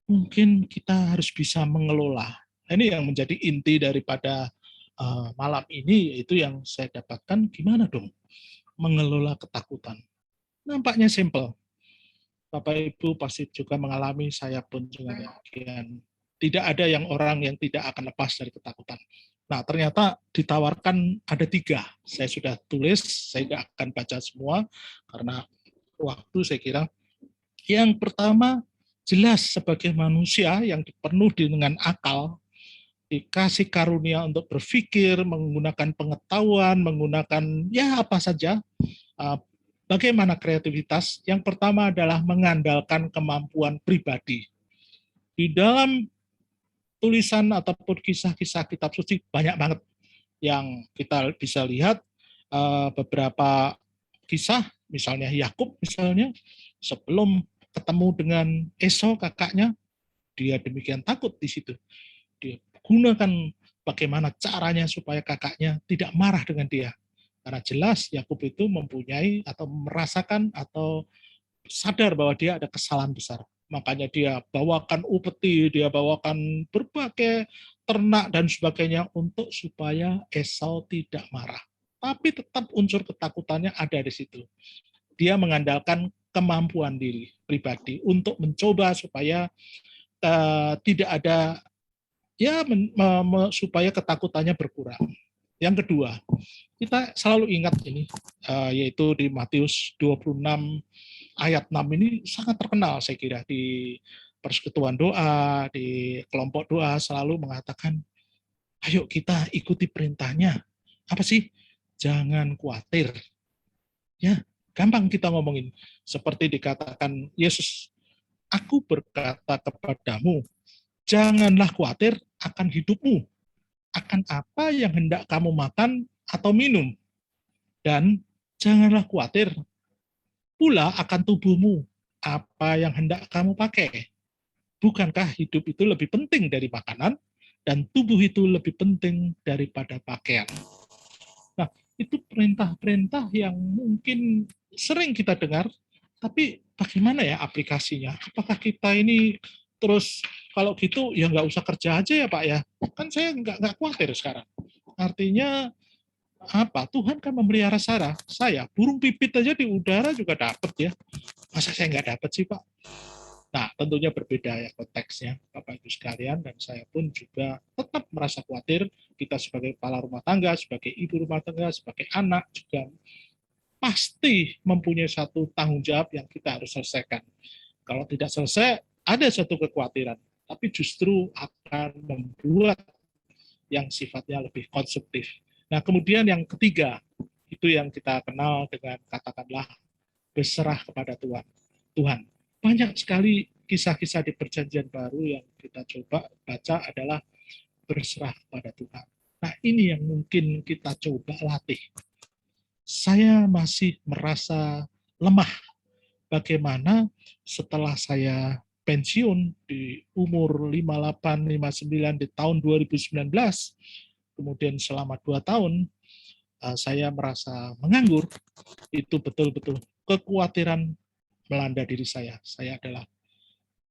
mungkin kita harus bisa mengelola. Ini yang menjadi inti daripada malam ini, yaitu yang saya dapatkan, gimana dong mengelola ketakutan. Nampaknya simple. Bapak Ibu pasti juga mengalami, saya pun juga demikian. Tidak ada orang yang tidak akan lepas dari ketakutan. Nah, ternyata ditawarkan ada 3. Saya sudah tulis, saya tidak akan baca semua, karena waktu saya kira. Yang pertama, jelas sebagai manusia yang penuh dengan akal, dikasih karunia untuk berpikir, menggunakan pengetahuan, menggunakan ya apa saja, bagaimana kreativitas? Yang pertama adalah mengandalkan kemampuan pribadi. Di dalam tulisan ataupun kisah-kisah kitab suci banyak banget yang kita bisa lihat, beberapa kisah, misalnya Yakub misalnya, sebelum ketemu dengan Esau kakaknya, dia demikian takut di situ. Dia gunakan bagaimana caranya supaya kakaknya tidak marah dengan dia. Karena jelas Yakub itu mempunyai atau merasakan atau sadar bahwa dia ada kesalahan besar. Makanya dia bawakan upeti, dia bawakan berbagai ternak dan sebagainya untuk supaya Esau tidak marah. Tapi tetap unsur ketakutannya ada di situ. Dia mengandalkan kemampuan diri pribadi untuk mencoba supaya tidak ada supaya ketakutannya berkurang. Yang kedua, kita selalu ingat ini, yaitu di Matius 26 ayat 6 ini sangat terkenal saya kira di persekutuan doa, di kelompok doa selalu mengatakan, ayo kita ikuti perintahnya. Apa sih? Jangan khawatir. Ya, gampang kita ngomongin. Seperti dikatakan Yesus, aku berkata kepadamu, janganlah khawatir akan hidupmu, akan apa yang hendak kamu makan atau minum. Dan janganlah khawatir pula akan tubuhmu, apa yang hendak kamu pakai. Bukankah hidup itu lebih penting dari makanan, dan tubuh itu lebih penting daripada pakaian. Nah, itu perintah-perintah yang mungkin sering kita dengar, tapi bagaimana ya aplikasinya? Apakah kita ini terus kalau gitu ya nggak usah kerja aja ya Pak ya? Kan saya nggak khawatir sekarang. Artinya apa? Tuhan kan memelihara saya. Burung pipit aja di udara juga dapat ya. Masa saya nggak dapat sih Pak? Nah, tentunya berbeda ya konteksnya, Bapak Ibu sekalian, dan saya pun juga tetap merasa khawatir. Kita sebagai kepala rumah tangga, sebagai ibu rumah tangga, sebagai anak juga pasti mempunyai satu tanggung jawab yang kita harus selesaikan. Kalau tidak selesai, ada satu kekhawatiran, tapi justru akan membuat yang sifatnya lebih konstruktif. Nah, kemudian yang ketiga, itu yang kita kenal dengan katakanlah berserah kepada Tuhan. Tuhan. Banyak sekali kisah-kisah di Perjanjian Baru yang kita coba baca adalah berserah kepada Tuhan. Nah, ini yang mungkin kita coba latih. Saya masih merasa lemah. Bagaimana setelah saya pensiun di umur 58, 59 di tahun 2019, kemudian selama 2 tahun, saya merasa menganggur. Itu betul-betul kekhawatiran melanda diri saya. Saya adalah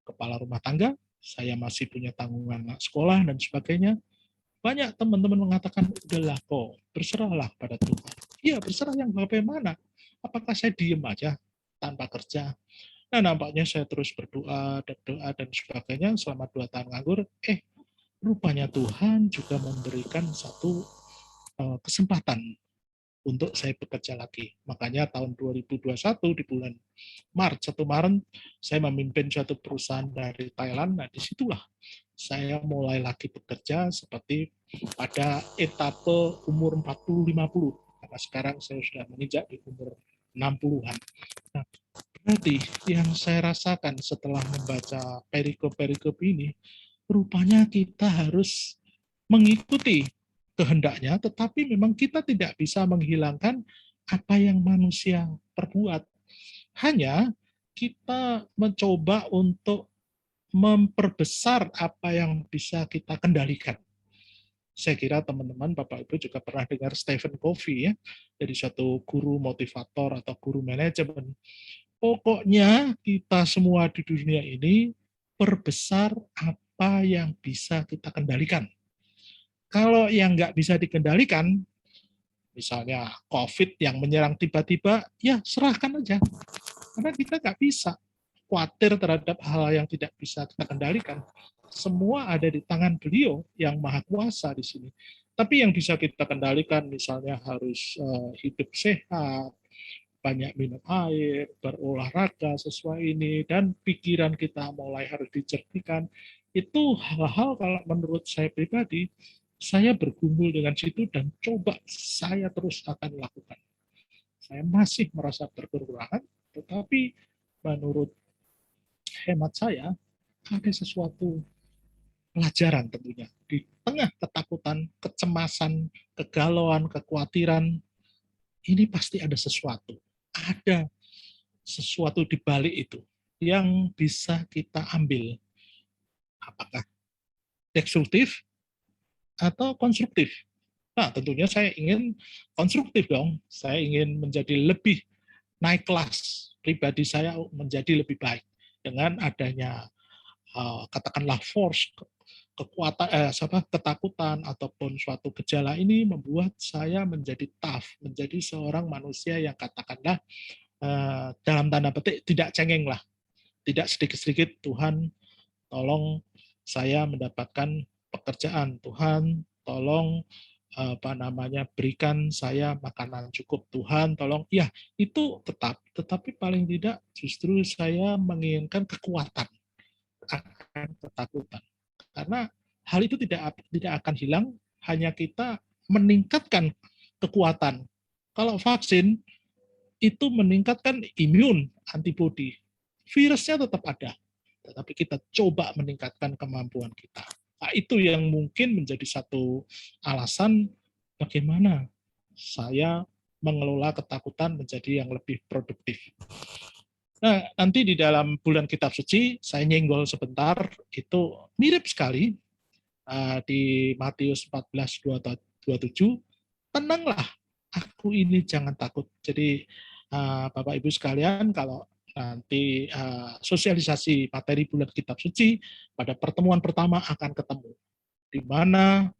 kepala rumah tangga, saya masih punya tanggungan anak sekolah dan sebagainya. Banyak teman-teman mengatakan, udahlah kok, berserahlah pada Tuhan. Iya, berserah yang bagaimana? Apakah saya diem aja tanpa kerja? Nah, nampaknya saya terus berdoa dan sebagainya selama 2 tahun nganggur. Rupanya Tuhan juga memberikan satu kesempatan untuk saya bekerja lagi. Makanya tahun 2021 di bulan Maret, 1 Maret, saya memimpin suatu perusahaan dari Thailand. Nah, disitulah saya mulai lagi bekerja seperti pada etape umur 40-50. Karena sekarang saya sudah menginjak di umur 60-an. Nah, berarti yang saya rasakan setelah membaca perikop-perikop ini, rupanya kita harus mengikuti kehendaknya, tetapi memang kita tidak bisa menghilangkan apa yang manusia perbuat. Hanya kita mencoba untuk memperbesar apa yang bisa kita kendalikan. Saya kira teman-teman, Bapak Ibu juga pernah dengar Stephen Covey ya, dari suatu guru motivator atau guru manajemen. Pokoknya kita semua di dunia ini perbesar apa yang bisa kita kendalikan. Kalau yang nggak bisa dikendalikan, misalnya COVID yang menyerang tiba-tiba, ya serahkan aja. Karena kita nggak bisa khawatir terhadap hal yang tidak bisa kita kendalikan. Semua ada di tangan beliau yang maha kuasa di sini. Tapi yang bisa kita kendalikan misalnya harus hidup sehat, banyak minum air, berolahraga sesuai ini, dan pikiran kita mulai harus dijernihkan. Itu hal-hal kalau menurut saya pribadi, saya bergumul dengan situ dan coba saya terus akan lakukan. Saya masih merasa berkekurangan, tetapi menurut hemat saya, ada sesuatu pelajaran tentunya. Di tengah ketakutan, kecemasan, kegalauan, kekhawatiran, ini pasti ada sesuatu. Ada sesuatu di balik itu yang bisa kita ambil. Apakah destruktif atau konstruktif? Nah, tentunya saya ingin konstruktif dong. Saya ingin menjadi lebih naik kelas. Pribadi saya menjadi lebih baik. Dengan adanya katakanlah force, kekuatan, ketakutan ataupun suatu gejala ini membuat saya menjadi tough, menjadi seorang manusia yang katakanlah dalam tanda petik tidak cengeng lah, tidak sedikit-sedikit Tuhan tolong saya mendapatkan pekerjaan, Tuhan tolong berikan saya makanan cukup, Tuhan tolong, ya itu tetapi paling tidak justru saya menginginkan kekuatan akan ketakutan. Karena hal itu tidak akan hilang, hanya kita meningkatkan kekuatan. Kalau vaksin itu meningkatkan imun, antibodi. Virusnya tetap ada, tetapi kita coba meningkatkan kemampuan kita. Nah, itu yang mungkin menjadi satu alasan bagaimana saya mengelola ketakutan menjadi yang lebih produktif. Nah, nanti di dalam bulan kitab suci, saya nyenggol sebentar, itu mirip sekali di Matius 14:27, tenanglah, aku ini jangan takut. Jadi Bapak Ibu sekalian, kalau nanti sosialisasi materi bulan kitab suci, pada pertemuan pertama akan ketemu. Di mana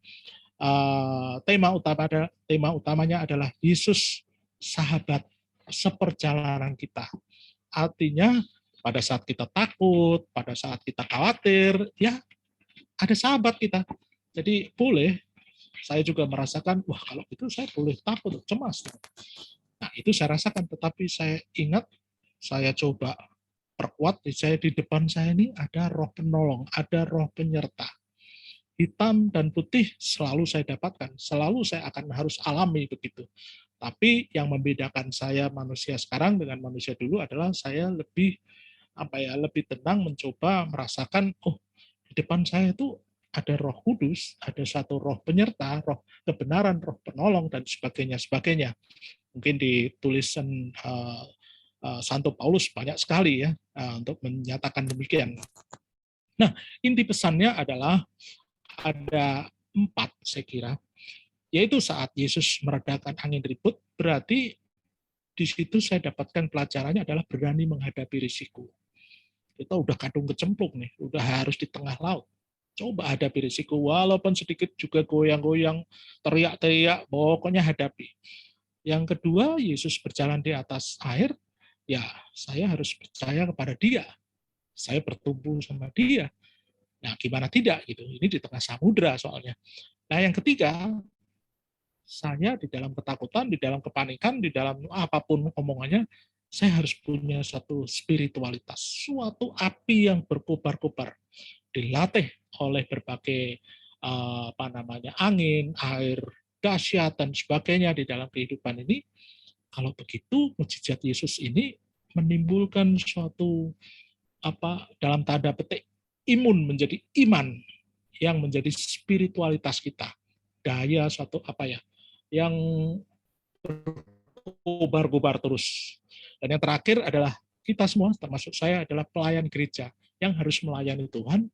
tema utamanya adalah Yesus sahabat seperjalanan kita. Artinya pada saat kita takut, pada saat kita khawatir, ya ada sahabat kita. Jadi boleh, saya juga merasakan, wah kalau itu saya boleh takut, cemas. Nah itu saya rasakan, tetapi saya ingat, saya coba perkuat, saya di depan saya ini ada roh penolong, ada roh penyerta. Hitam dan putih selalu saya dapatkan, selalu saya akan harus alami begitu. Tapi yang membedakan saya manusia sekarang dengan manusia dulu adalah saya lebih lebih tenang mencoba merasakan, oh di depan saya itu ada Roh Kudus, ada satu roh penyerta, roh kebenaran, roh penolong dan sebagainya. Mungkin di tulisan Santo Paulus banyak sekali ya untuk menyatakan demikian. Nah, inti pesannya adalah ada 4 saya kira. Yaitu saat Yesus meredakan angin ribut, berarti di situ saya dapatkan pelajarannya adalah berani menghadapi risiko. Kita udah kadung kecemplung nih, udah harus di tengah laut. Coba hadapi risiko, walaupun sedikit juga goyang-goyang, teriak-teriak, pokoknya hadapi. Yang kedua, Yesus berjalan di atas air, ya saya harus percaya kepada Dia. Saya bertumbuh sama Dia. Nah, gimana tidak gitu? Ini di tengah samudra soalnya. Nah, yang ketiga, saya di dalam ketakutan, di dalam kepanikan, di dalam apapun omongannya, saya harus punya satu spiritualitas, suatu api yang berkobar-kobar, dilatih oleh berbagai angin, air dahsyat dan sebagainya di dalam kehidupan ini. Kalau begitu, mukjizat Yesus ini menimbulkan suatu dalam tanda petik imun menjadi iman yang menjadi spiritualitas kita, daya suatu yang berkobar-kobar terus. Dan yang terakhir adalah kita semua, termasuk saya, adalah pelayan gereja yang harus melayani Tuhan,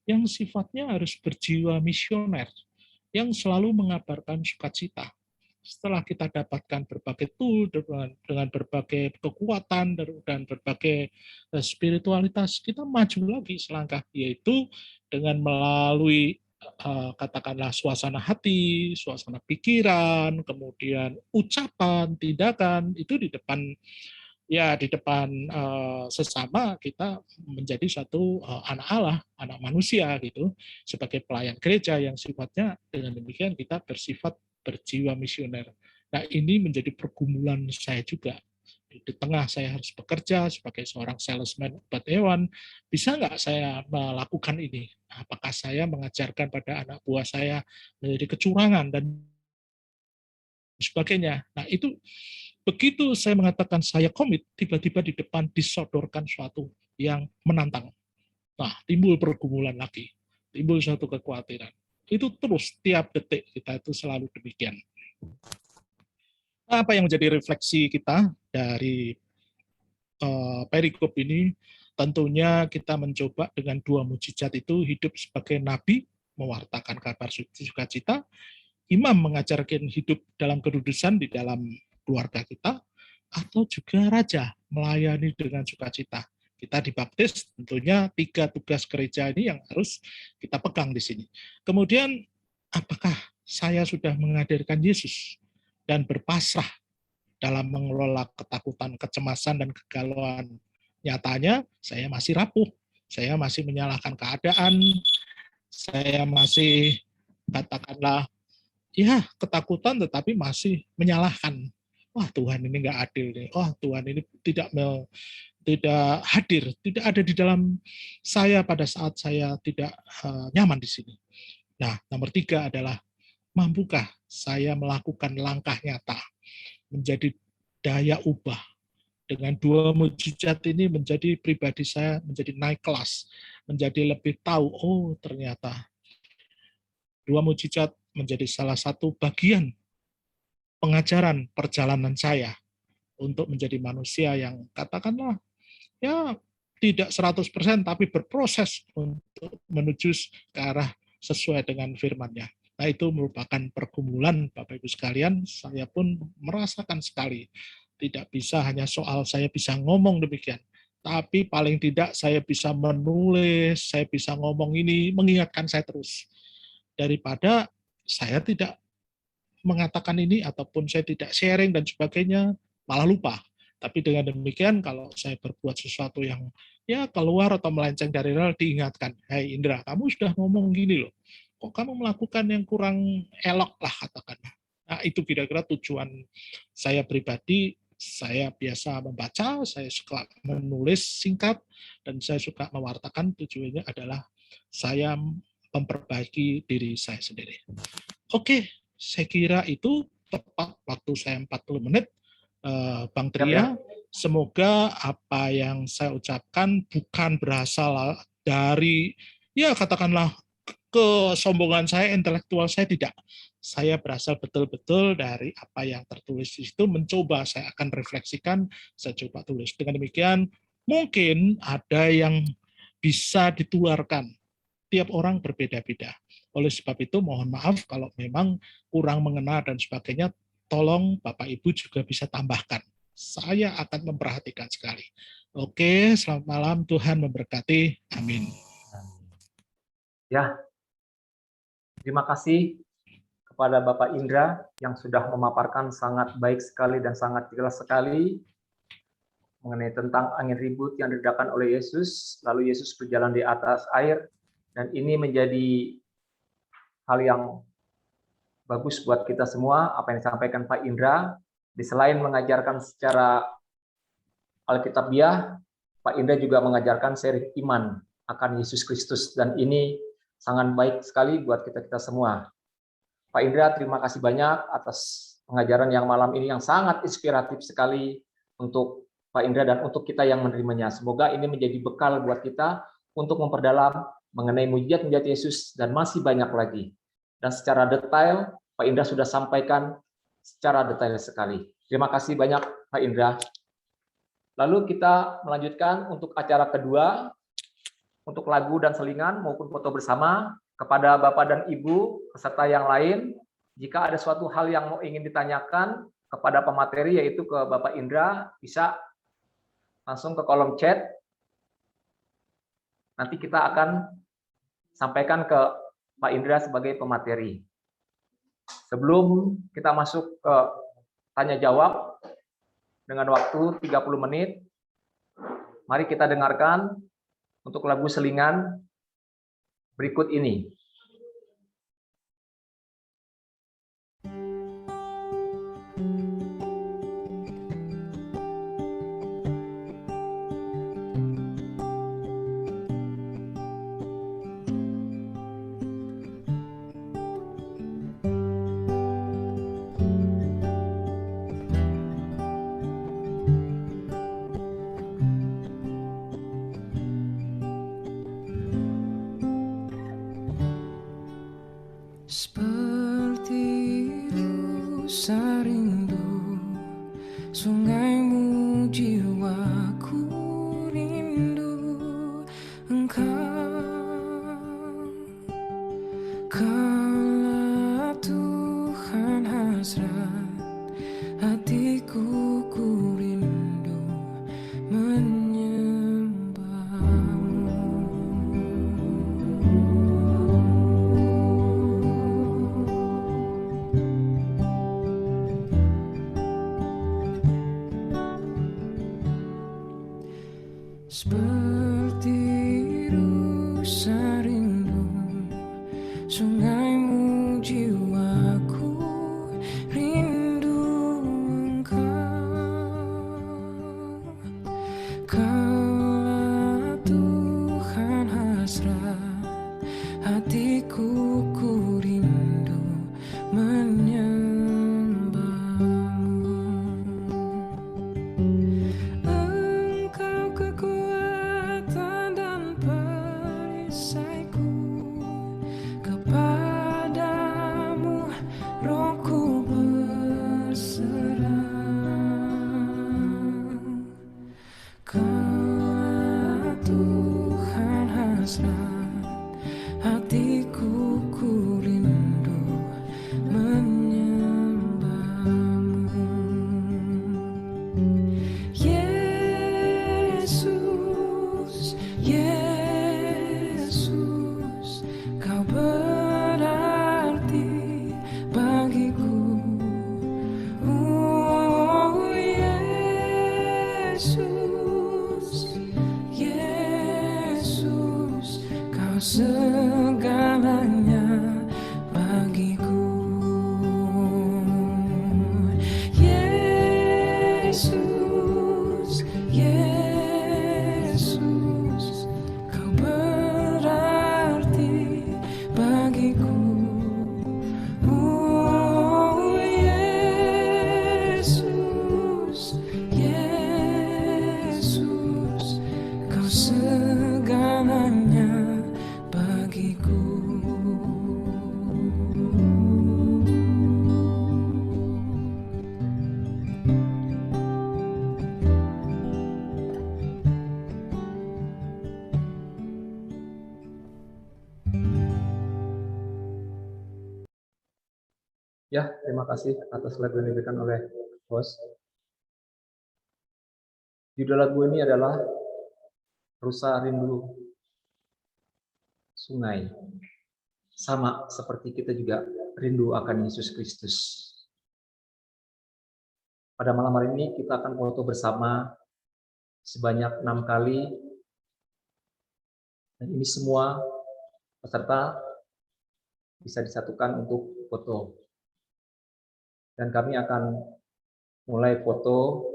yang sifatnya harus berjiwa misioner. yang selalu mengabarkan sukacita. Setelah kita dapatkan berbagai tool dengan berbagai kekuatan dan berbagai spiritualitas, kita maju lagi selangkah, yaitu dengan melalui katakanlah suasana hati, suasana pikiran, kemudian ucapan, tindakan, itu di depan sesama kita menjadi satu anak Allah, anak manusia gitu, sebagai pelayan gereja yang sifatnya dengan demikian kita bersifat berjiwa misioner. Nah, ini menjadi pergumulan saya juga. Di tengah saya harus bekerja sebagai seorang salesman obat hewan, bisa nggak saya melakukan ini? Apakah saya mengajarkan pada anak buah saya menjadi kecurangan dan sebagainya? Nah, itu begitu saya mengatakan saya komit, tiba-tiba di depan disodorkan suatu yang menantang. Nah, timbul pergumulan lagi, timbul suatu kekhawatiran. Itu terus, tiap detik kita itu selalu demikian. Apa yang menjadi refleksi kita dari perikop ini? Tentunya kita mencoba dengan dua mujizat itu hidup sebagai nabi, mewartakan kabar sukacita, imam mengajarkan hidup dalam kedudusan di dalam keluarga kita, atau juga raja melayani dengan sukacita. Kita dibaptis, tentunya 3 tugas gereja ini yang harus kita pegang di sini. Kemudian, apakah saya sudah menghadirkan Yesus dan berpasrah dalam mengelola ketakutan, kecemasan, dan kegalauan? Nyatanya, saya masih rapuh, saya masih menyalahkan keadaan, saya masih katakanlah ketakutan tetapi masih menyalahkan. Wah, Tuhan ini nggak adil nih. Wah, Tuhan ini tidak hadir, tidak ada di dalam saya pada saat saya tidak nyaman di sini. Nah, nomor 3 adalah mampukah saya melakukan langkah nyata menjadi daya ubah. Dengan 2 mujizat ini menjadi pribadi saya menjadi naik kelas, menjadi lebih tahu, oh ternyata 2 mujizat menjadi salah satu bagian pengajaran perjalanan saya untuk menjadi manusia yang katakanlah tidak 100% tapi berproses untuk menuju ke arah sesuai dengan firman-Nya. Nah, itu merupakan pergumulan Bapak Ibu sekalian, saya pun merasakan sekali. Tidak bisa hanya soal saya bisa ngomong demikian, tapi paling tidak saya bisa menulis, saya bisa ngomong ini, mengingatkan saya terus. Daripada saya tidak mengatakan ini ataupun saya tidak sharing dan sebagainya, malah lupa. Tapi dengan demikian kalau saya berbuat sesuatu yang keluar atau melenceng dari rel, diingatkan, "Hai Indra, kamu sudah ngomong gini loh. Kok kamu melakukan yang kurang elok lah," katakanlah. Nah, itu kira-kira tujuan saya pribadi. Saya biasa membaca, saya suka menulis singkat, dan saya suka mewartakan. Tujuannya adalah saya memperbaiki diri saya sendiri. Oke, saya kira itu tepat waktu saya 40 menit. Bang Tria, semoga apa yang saya ucapkan bukan berasal dari, katakanlah, kesombongan saya, intelektual saya, tidak. Saya berasal betul-betul dari apa yang tertulis di situ, mencoba saya akan refleksikan, saya coba tulis. Dengan demikian, mungkin ada yang bisa ditularkan. Tiap orang berbeda-beda. Oleh sebab itu, mohon maaf kalau memang kurang mengena dan sebagainya, tolong Bapak Ibu juga bisa tambahkan. Saya akan memperhatikan sekali. Oke, selamat malam. Tuhan memberkati. Amin. Ya, terima kasih kepada Bapak Indra yang sudah memaparkan sangat baik sekali dan sangat jelas sekali mengenai tentang angin ribut yang diredakan oleh Yesus, lalu Yesus berjalan di atas air, dan ini menjadi hal yang bagus buat kita semua, apa yang disampaikan Pak Indra. Selain mengajarkan secara Alkitabiah, Pak Indra juga mengajarkan seri iman akan Yesus Kristus, dan ini sangat baik sekali buat kita semua. Pak Indra, terima kasih banyak atas pengajaran yang malam ini yang sangat inspiratif sekali untuk Pak Indra dan untuk kita yang menerimanya. Semoga ini menjadi bekal buat kita untuk memperdalam mengenai mujizat-mujizat Yesus dan masih banyak lagi. Dan secara detail, Pak Indra sudah sampaikan secara detail sekali. Terima kasih banyak, Pak Indra. Lalu kita melanjutkan untuk acara kedua, untuk lagu dan selingan maupun foto bersama. kepada Bapak dan Ibu peserta yang lain, jika ada suatu hal yang mau ingin ditanyakan kepada pemateri, yaitu ke Bapak Indra, bisa langsung ke kolom chat. Nanti kita akan sampaikan ke Pak Indra sebagai pemateri. Sebelum kita masuk ke tanya jawab dengan waktu 30 menit, mari kita dengarkan untuk lagu selingan berikut ini. Seperti rusa rindu, sungaimu jiwaku rindu engkau. Kaulah Tuhan hasrat hatiku, ku rindu seperti rusa rindu, sungaimu jiwaku rindu engkau. Kaulah Tuhan hasrat hatiku, ku rindu hatiku, ku rindu menyembahmu. Yesus, Yesus, kau berarti bagiku. Oh Yesus, Yesus, kau segalanya bagiku. Yesus, Yesus, kau berarti bagiku. Oh Yesus, Yesus, kau segalanya bagiku. Ya, terima kasih atas lagu yang diberikan oleh host. Judul lagu ini adalah Rusa Rindu Sungai. Sama seperti kita juga rindu akan Yesus Kristus. Pada malam hari ini kita akan foto bersama sebanyak 6 kali. Dan ini semua peserta bisa disatukan untuk foto. Dan kami akan mulai foto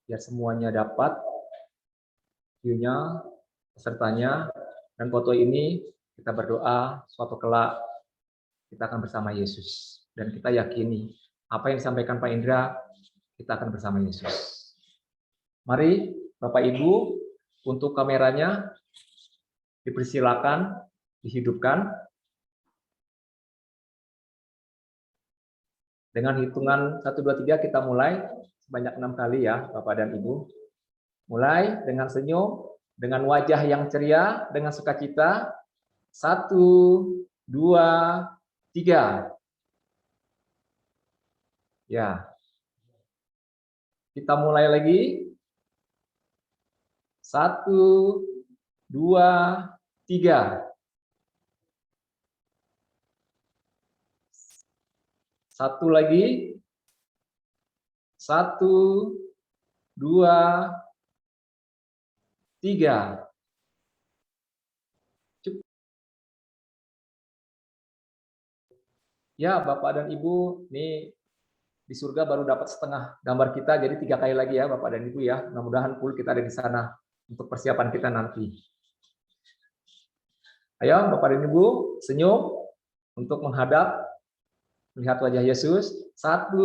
biar semuanya dapat view-nya, pesertanya, dan foto ini kita berdoa suatu kelak kita akan bersama Yesus. Dan kita yakini apa yang disampaikan Pak Indra, kita akan bersama Yesus. Mari Bapak Ibu, untuk kameranya dipersilakan, dihidupkan. Dengan hitungan 1, 2, 3 kita mulai sebanyak 6 kali ya Bapak dan Ibu. Mulai dengan senyum, dengan wajah yang ceria, dengan sukacita. 1, 2, 3. Ya. Kita mulai lagi. 1, 2, 3. 1 lagi. 1, 2, 3. Ya, Bapak dan Ibu, nih di surga baru dapat setengah gambar kita, jadi 3 kali lagi ya Bapak dan Ibu ya. Mudah-mudahan full kita ada di sana untuk persiapan kita nanti. Ayo Bapak dan Ibu, senyum untuk menghadap, melihat wajah Yesus. 1,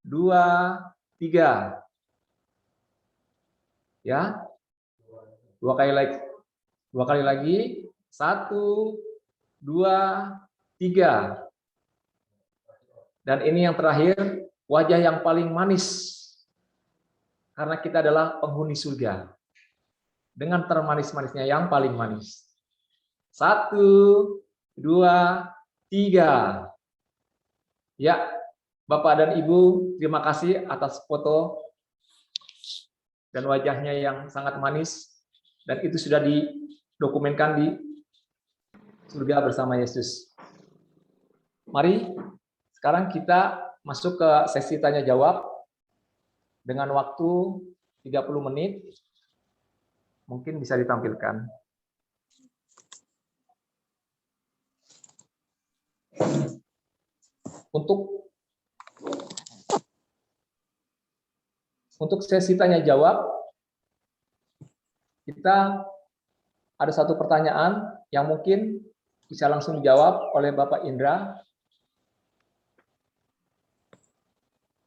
2, 3. Ya, 2 kali lagi. 2 kali lagi. 1, 2, 3. Dan ini yang terakhir, wajah yang paling manis. Karena kita adalah penghuni surga. Dengan termanis-manisnya yang paling manis. 1, 2, 3. Ya, Bapak dan Ibu, terima kasih atas foto dan wajahnya yang sangat manis. Dan itu sudah didokumenkan di surga bersama Yesus. Mari sekarang kita masuk ke sesi tanya jawab dengan waktu 30 menit. Mungkin bisa ditampilkan. Untuk sesi tanya jawab, kita ada satu pertanyaan yang mungkin bisa langsung dijawab oleh Bapak Indra.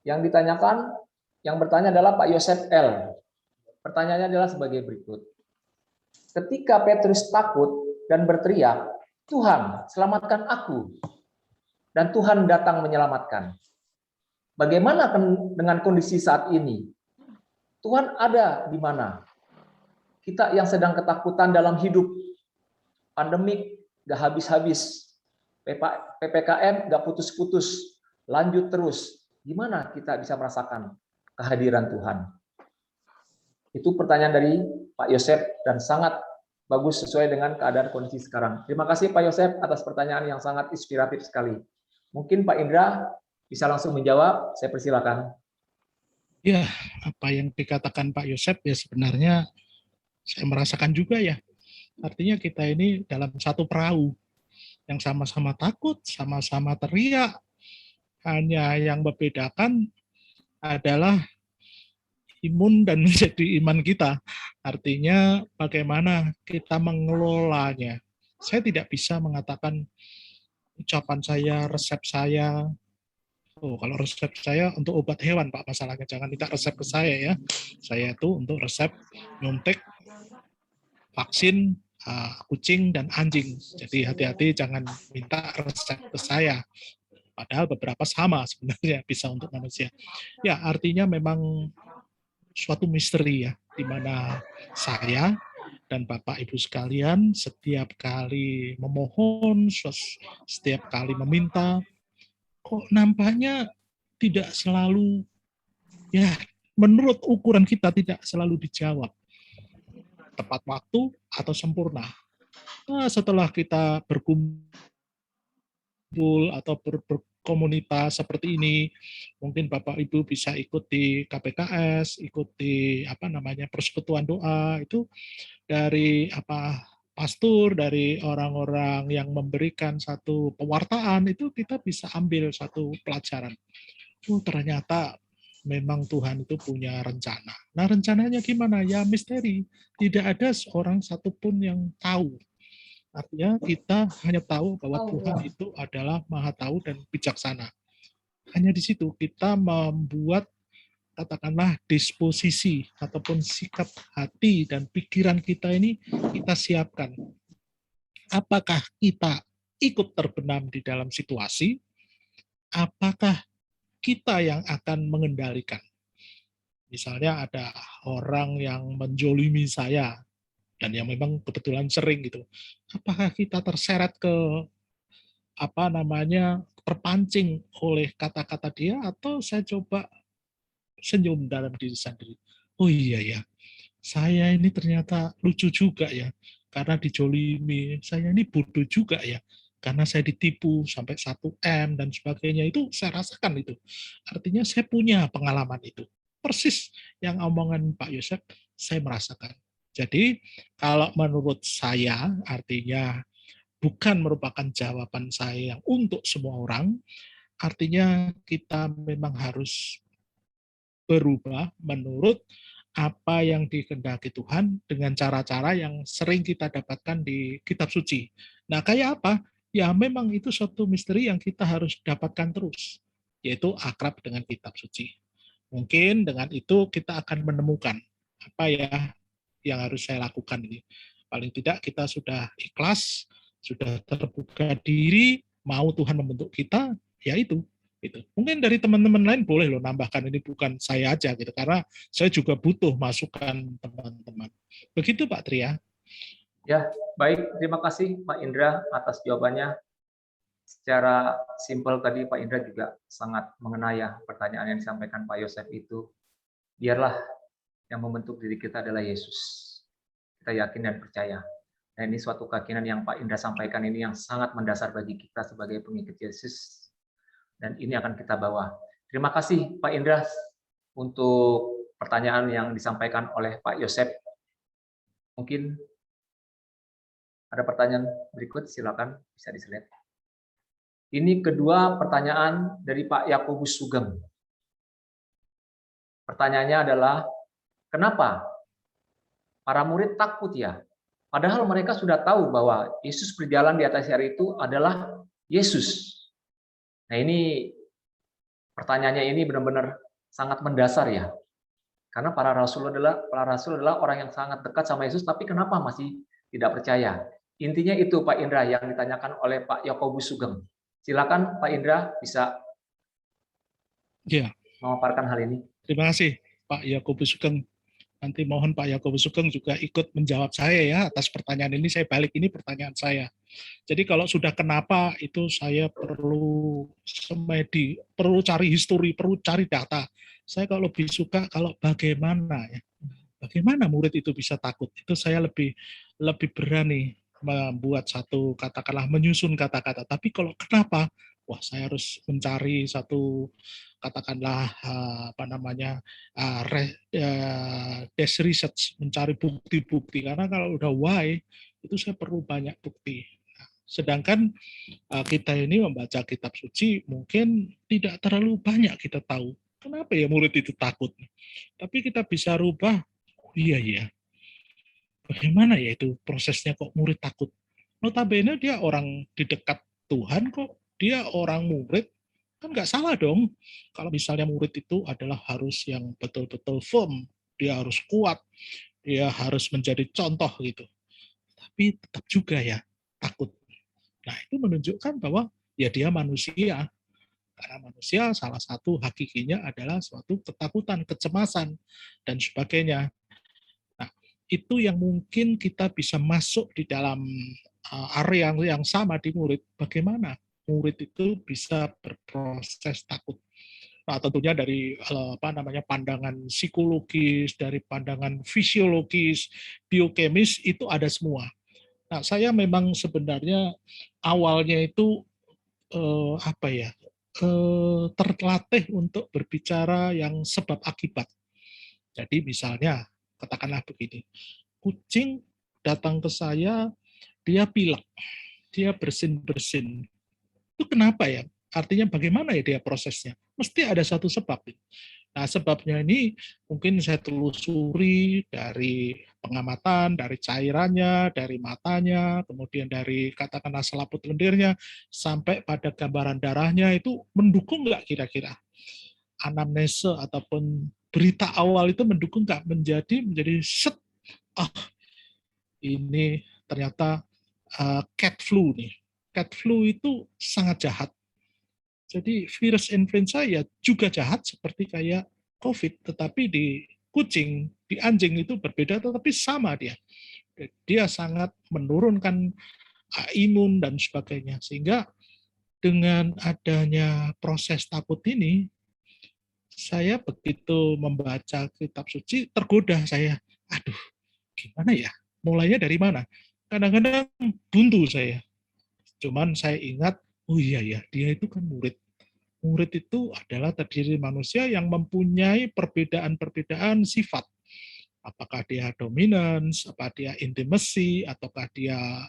Yang ditanyakan, yang bertanya adalah Pak Yosef L. Pertanyaannya adalah sebagai berikut. Ketika Petrus takut dan berteriak, "Tuhan, selamatkan aku." Dan Tuhan datang menyelamatkan. Bagaimana dengan kondisi saat ini? Tuhan ada di mana? Kita yang sedang ketakutan dalam hidup, pandemik gak habis-habis, PPKM gak putus-putus, lanjut terus. Gimana kita bisa merasakan kehadiran Tuhan? Itu pertanyaan dari Pak Yosef dan sangat bagus sesuai dengan keadaan kondisi sekarang. Terima kasih Pak Yosef atas pertanyaan yang sangat inspiratif sekali. Mungkin Pak Indra bisa langsung menjawab, saya persilakan. Ya, apa yang dikatakan Pak Yosef ya sebenarnya saya merasakan juga ya. Artinya kita ini dalam satu perahu yang sama-sama takut, sama-sama teriak. Hanya yang membedakan adalah imun dan menjadi iman kita. Artinya bagaimana kita mengelolanya. Saya tidak bisa mengatakan ucapan saya, resep saya. Oh, kalau resep saya untuk obat hewan, Pak, masalahnya. Jangan minta resep ke saya ya. Saya itu untuk resep nyuntik, vaksin, kucing, dan anjing. Jadi hati-hati jangan minta resep ke saya. Padahal beberapa sama sebenarnya bisa untuk manusia. Ya, artinya memang suatu misteri ya, di mana saya dan Bapak Ibu sekalian setiap kali memohon, setiap kali meminta, kok nampaknya tidak selalu, ya menurut ukuran kita tidak selalu dijawab tepat waktu atau sempurna. Nah, setelah kita berkumpul atau berkomunitas seperti ini, mungkin Bapak Ibu bisa ikuti KPKS, ikuti persekutuan doa itu dari pastor, dari orang-orang yang memberikan satu pewartaan, itu kita bisa ambil satu pelajaran. Oh, ternyata memang Tuhan itu punya rencana. Nah, rencananya gimana? Ya misteri. Tidak ada seorang satupun yang tahu. Artinya kita hanya tahu bahwa Tuhan itu adalah Maha Tahu dan bijaksana. Hanya di situ kita membuat, katakanlah, disposisi ataupun sikap hati dan pikiran kita ini kita siapkan. Apakah kita ikut terbenam di dalam situasi? Apakah kita yang akan mengendalikan? Misalnya ada orang yang menjolimi saya, dan yang memang kebetulan sering gitu. Apakah kita terseret ke terpancing oleh kata-kata dia, atau saya coba senyum dalam diri sendiri. Oh iya ya, saya ini ternyata lucu juga ya, karena dijolimi. Saya ini bodoh juga ya, karena saya ditipu sampai 1 M dan sebagainya. Itu saya rasakan itu. Artinya saya punya pengalaman itu. Persis yang omongan Pak Yosef, saya merasakan. Jadi kalau menurut saya, artinya bukan merupakan jawaban saya yang untuk semua orang, artinya kita memang harus berubah menurut apa yang dikehendaki Tuhan dengan cara-cara yang sering kita dapatkan di kitab suci. Nah, kayak apa? Ya memang itu suatu misteri yang kita harus dapatkan terus, yaitu akrab dengan kitab suci. Mungkin dengan itu kita akan menemukan apa ya yang harus saya lakukan ini. Paling tidak kita sudah ikhlas, sudah terbuka diri, mau Tuhan membentuk kita, ya itu. Gitu. Mungkin dari teman-teman lain boleh loh nambahkan, ini bukan saya aja gitu, karena saya juga butuh masukan teman-teman. Begitu Pak Tria. Ya, baik. Terima kasih Pak Indra atas jawabannya. Secara simpel tadi Pak Indra juga sangat mengenai ya pertanyaan yang disampaikan Pak Yosef itu. Biarlah yang membentuk diri kita adalah Yesus. Kita yakin dan percaya. Dan ini suatu keyakinan yang Pak Indra sampaikan ini yang sangat mendasar bagi kita sebagai pengikut Yesus. Dan ini akan kita bawa. Terima kasih Pak Indra untuk pertanyaan yang disampaikan oleh Pak Yosef. Mungkin ada pertanyaan berikut, silakan bisa di-slide. Ini kedua pertanyaan dari Pak Yakobus Sugeng. Pertanyaannya adalah, kenapa para murid takut ya? Padahal mereka sudah tahu bahwa Yesus berjalan di atas air itu adalah Yesus. Nah ini pertanyaannya ini benar-benar sangat mendasar ya. Karena para rasul adalah orang yang sangat dekat sama Yesus, tapi kenapa masih tidak percaya? Intinya itu Pak Indra yang ditanyakan oleh Pak Yakobus Sugeng. Silakan Pak Indra bisa memaparkan hal ini. Terima kasih Pak Yakobus Sugeng. Nanti mohon Pak Yakobus Sugeng juga ikut menjawab saya ya atas pertanyaan ini. Saya balik, ini pertanyaan saya. Jadi kalau sudah kenapa itu saya perlu semedi, perlu cari histori, perlu cari data. Saya kalau lebih suka kalau bagaimana ya. Bagaimana murid itu bisa takut? Itu saya lebih berani membuat satu, katakanlah menyusun kata-kata. Tapi kalau kenapa? Wah, saya harus mencari satu, katakanlah desk research, mencari bukti-bukti. Karena kalau udah why, itu saya perlu banyak bukti. Nah, sedangkan kita ini membaca kitab suci mungkin tidak terlalu banyak kita tahu. Kenapa ya murid itu takut? Tapi kita bisa rubah. Oh, iya. Bagaimana ya itu prosesnya kok murid takut? Notabene dia orang di dekat Tuhan kok, dia orang murid, kan nggak salah dong. Kalau misalnya murid itu adalah harus yang betul-betul firm, dia harus kuat, dia harus menjadi contoh gitu. Tapi tetap juga ya takut. Nah itu menunjukkan bahwa ya dia manusia. Karena manusia salah satu hakikinya adalah suatu ketakutan, kecemasan, dan sebagainya. Nah, itu yang mungkin kita bisa masuk di dalam area yang sama di murid. Bagaimana murid itu bisa berproses takut? Nah, tentunya dari pandangan psikologis, dari pandangan fisiologis, biokemis itu ada semua. Nah, saya memang sebenarnya awalnya itu terlatih untuk berbicara yang sebab akibat. Jadi misalnya, katakanlah begini, kucing datang ke saya, dia pilek, dia bersin-bersin. Itu kenapa ya? Artinya bagaimana ya dia prosesnya? Mesti ada satu sebab. Nah, sebabnya ini mungkin saya telusuri dari pengamatan, dari cairannya, dari matanya, kemudian dari katakanlah selaput lendirnya, sampai pada gambaran darahnya itu mendukung nggak kira-kira? Anamnese ataupun berita awal itu mendukung nggak menjadi set, ini ternyata cat flu nih. Cat flu itu sangat jahat. Jadi virus influenza ya juga jahat seperti kayak COVID, tetapi di kucing, di anjing itu berbeda, tetapi sama dia. Dia sangat menurunkan imun dan sebagainya. Sehingga dengan adanya proses takut ini, saya begitu membaca kitab suci tergoda saya. Aduh, gimana ya? Mulainya dari mana? Kadang-kadang buntu saya. Cuman saya ingat, oh iya ya, dia itu kan murid. Murid itu adalah terdiri manusia yang mempunyai perbedaan-perbedaan sifat. Apakah dia dominance, apa dia intimacy, ataukah dia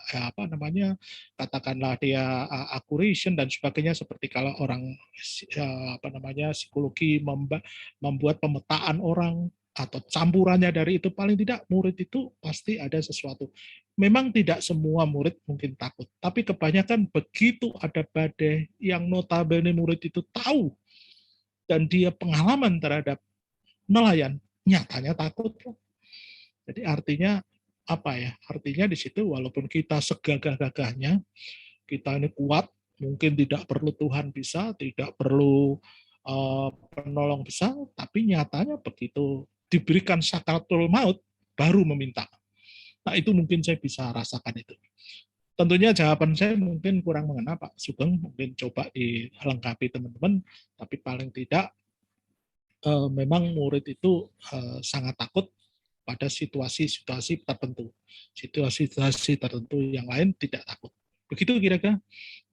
katakanlah dia accuration dan sebagainya, seperti kalau orang psikologi membuat pemetaan orang atau campurannya dari itu, paling tidak murid itu pasti ada sesuatu. Memang tidak semua murid mungkin takut, tapi kebanyakan begitu ada badai yang notabene murid itu tahu dan dia pengalaman terhadap nelayan, nyatanya takut. Jadi artinya apa ya? Artinya di situ walaupun kita segagah-gagahnya, kita ini kuat, mungkin tidak perlu Tuhan bisa, tidak perlu penolong bisa, tapi nyatanya begitu diberikan sakaratul maut, baru meminta. Nah itu mungkin saya bisa rasakan itu. Tentunya jawaban saya mungkin kurang mengena Pak Sugeng, mungkin coba dilengkapi teman-teman, tapi paling tidak memang murid itu sangat takut pada situasi-situasi tertentu. Situasi-situasi tertentu yang lain tidak takut. Begitu kira-kira,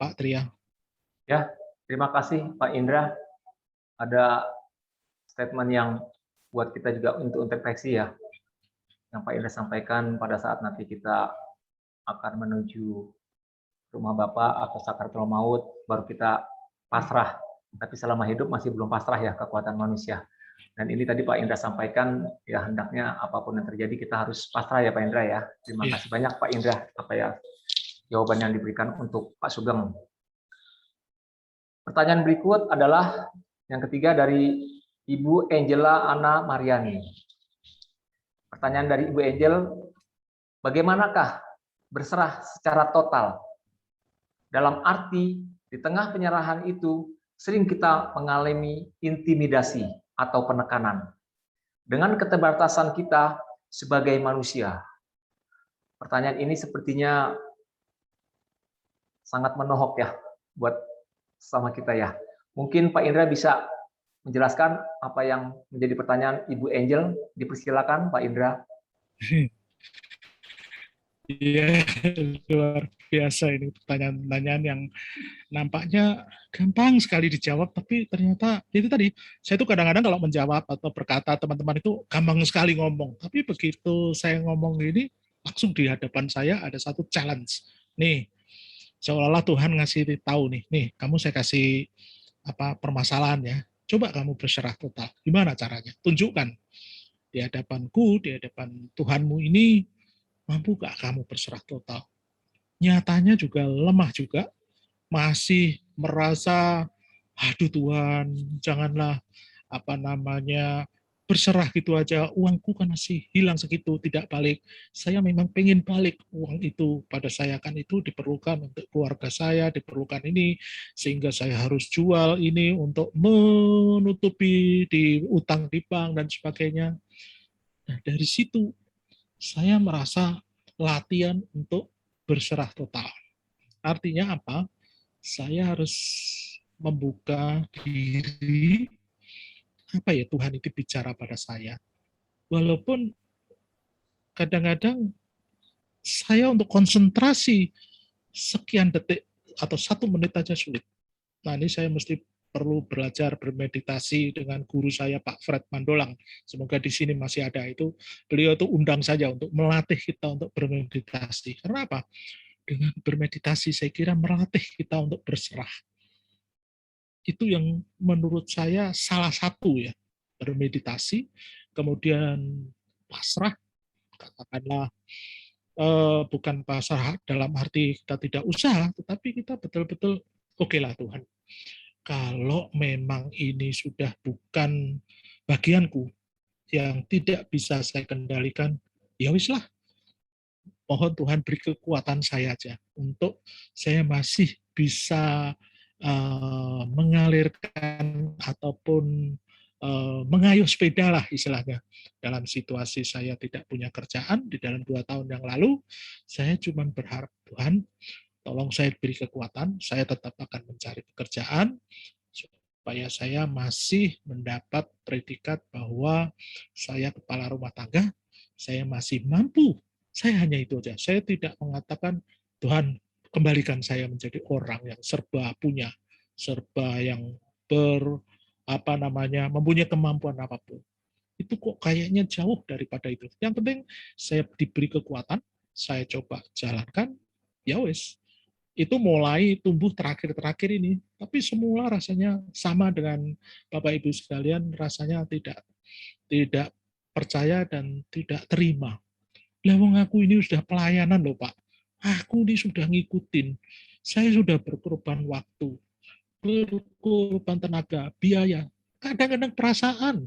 Pak Tria. Ya, terima kasih Pak Indra. Ada statement yang buat kita juga untuk introspeksi ya, yang Pak Indra sampaikan pada saat nanti kita akan menuju rumah Bapak atau sakaratul maut, baru kita pasrah. Tapi selama hidup masih belum pasrah ya kekuatan manusia. Dan ini tadi Pak Indra sampaikan, ya hendaknya apapun yang terjadi kita harus pasrah ya Pak Indra ya. Terima kasih banyak Pak Indra, apa ya jawaban yang diberikan untuk Pak Sugeng. Pertanyaan berikut adalah yang ketiga dari Ibu Angela Ana Mariani. Pertanyaan dari Ibu Angel, bagaimanakah berserah secara total? Dalam arti di tengah penyerahan itu sering kita mengalami intimidasi atau penekanan dengan keterbatasan kita sebagai manusia. Pertanyaan ini sepertinya sangat menohok ya buat sama kita ya. Mungkin Pak Indra bisa menjelaskan apa yang menjadi pertanyaan Ibu Angel. Dipersilakan Pak Indra. Iya, luar biasa ini pertanyaan-pertanyaan yang nampaknya gampang sekali dijawab, tapi ternyata itu tadi, saya tuh kadang-kadang kalau menjawab atau berkata teman-teman itu gampang sekali ngomong, tapi begitu saya ngomong ini, langsung di hadapan saya ada satu challenge. Nih, seolah-olah Tuhan ngasih tahu nih kamu saya kasih permasalahan ya, coba kamu berserah total. Gimana caranya? Tunjukkan di hadapanku, di hadapan Tuhanmu ini, mampu gak kamu berserah total? Nyatanya juga lemah juga, masih merasa, aduh Tuhan, janganlah berserah gitu aja, uangku kan masih hilang segitu, tidak balik. Saya memang pengen balik uang itu pada saya, kan itu diperlukan untuk keluarga saya, diperlukan ini, sehingga saya harus jual ini untuk menutupi di utang di bank dan sebagainya. Nah, dari situ saya merasa latihan untuk berserah total. Artinya apa? Saya harus membuka diri, apa ya, Tuhan itu bicara pada saya. Walaupun kadang-kadang saya untuk konsentrasi sekian detik atau 1 menit aja sulit. Nah ini saya mesti perlu belajar bermeditasi dengan guru saya Pak Fred Mandolang. Semoga di sini masih ada itu. Beliau itu undang saja untuk melatih kita untuk bermeditasi. Karena apa? Dengan bermeditasi saya kira melatih kita untuk berserah. Itu yang menurut saya salah satu ya, bermeditasi, kemudian pasrah, katakanlah bukan pasrah dalam arti kita tidak usaha, tetapi kita betul-betul oke lah Tuhan. Kalau memang ini sudah bukan bagianku, yang tidak bisa saya kendalikan, ya wislah. Mohon Tuhan beri kekuatan saya aja untuk saya masih bisa mengalirkan ataupun mengayuh sepeda lah istilahnya. Dalam situasi saya tidak punya kerjaan, di dalam 2 tahun yang lalu, saya cuma berharap Tuhan, Tolong saya beri kekuatan, saya tetap akan mencari pekerjaan, supaya saya masih mendapat predikat bahwa saya kepala rumah tangga, saya masih mampu. Saya hanya itu aja. Saya tidak mengatakan, Tuhan, kembalikan saya menjadi orang yang serba punya, serba yang mempunyai kemampuan apapun. Itu kok kayaknya jauh daripada itu. Yang penting saya diberi kekuatan, saya coba jalankan, ya wes. Itu mulai tumbuh terakhir-terakhir ini. Tapi semula rasanya sama dengan Bapak Ibu sekalian, rasanya tidak percaya dan tidak terima. Lah wong aku ini sudah pelayanan loh Pak. Aku ini sudah ngikutin. Saya sudah berkorban waktu, berkorban tenaga, biaya, kadang-kadang perasaan.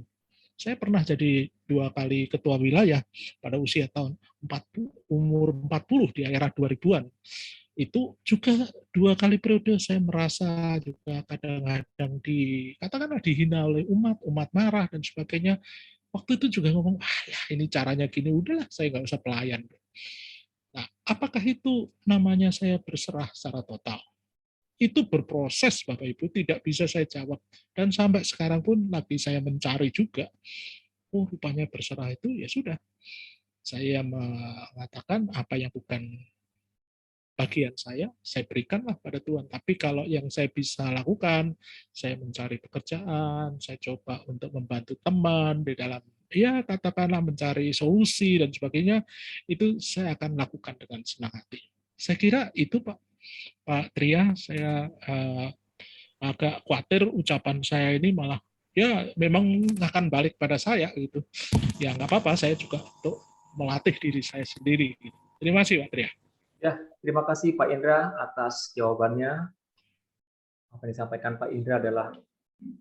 Saya pernah jadi 2 kali ketua wilayah pada usia tahun 40, umur 40 di era 2000-an. Itu juga 2 kali periode saya merasa juga kadang-kadang katakanlah dihina oleh umat marah dan sebagainya. Waktu itu juga ngomong, ya ini caranya gini, udahlah saya nggak usah pelayan. Nah, apakah itu namanya saya berserah secara total? Itu berproses, Bapak Ibu, tidak bisa saya jawab. Dan sampai sekarang pun lagi saya mencari juga. Oh, rupanya berserah itu, ya sudah. Saya mengatakan apa yang bukan bagian saya berikanlah pada Tuhan. Tapi kalau yang saya bisa lakukan, saya mencari pekerjaan, saya coba untuk membantu teman di dalam, ya katakanlah mencari solusi dan sebagainya, itu saya akan lakukan dengan senang hati. Saya kira itu Pak Tria, saya agak khawatir ucapan saya ini malah, ya memang akan balik pada saya gitu. Ya nggak apa-apa, saya juga untuk melatih diri saya sendiri. Terima kasih Pak Tria. Ya, terima kasih Pak Indra atas jawabannya. Apa yang disampaikan Pak Indra adalah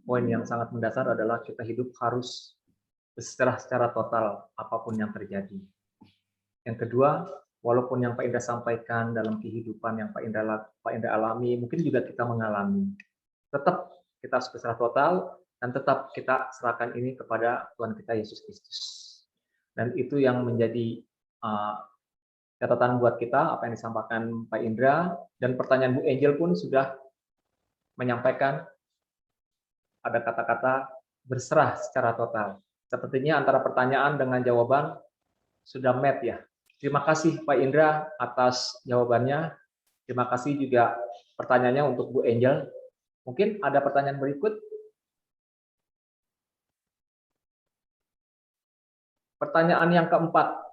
poin yang sangat mendasar, adalah kita hidup harus berserah secara total apapun yang terjadi. Yang kedua, walaupun yang Pak Indra sampaikan dalam kehidupan yang Pak Indra alami, mungkin juga kita mengalami. Tetap kita harus berserah total dan tetap kita serahkan ini kepada Tuhan kita Yesus Kristus. Dan itu yang menjadi catatan buat kita, apa yang disampaikan Pak Indra, dan pertanyaan Bu Angel pun sudah menyampaikan ada kata-kata berserah secara total. Sepertinya antara pertanyaan dengan jawaban sudah match ya. Terima kasih Pak Indra atas jawabannya. Terima kasih juga pertanyaannya untuk Bu Angel. Mungkin ada pertanyaan berikut. Pertanyaan yang keempat.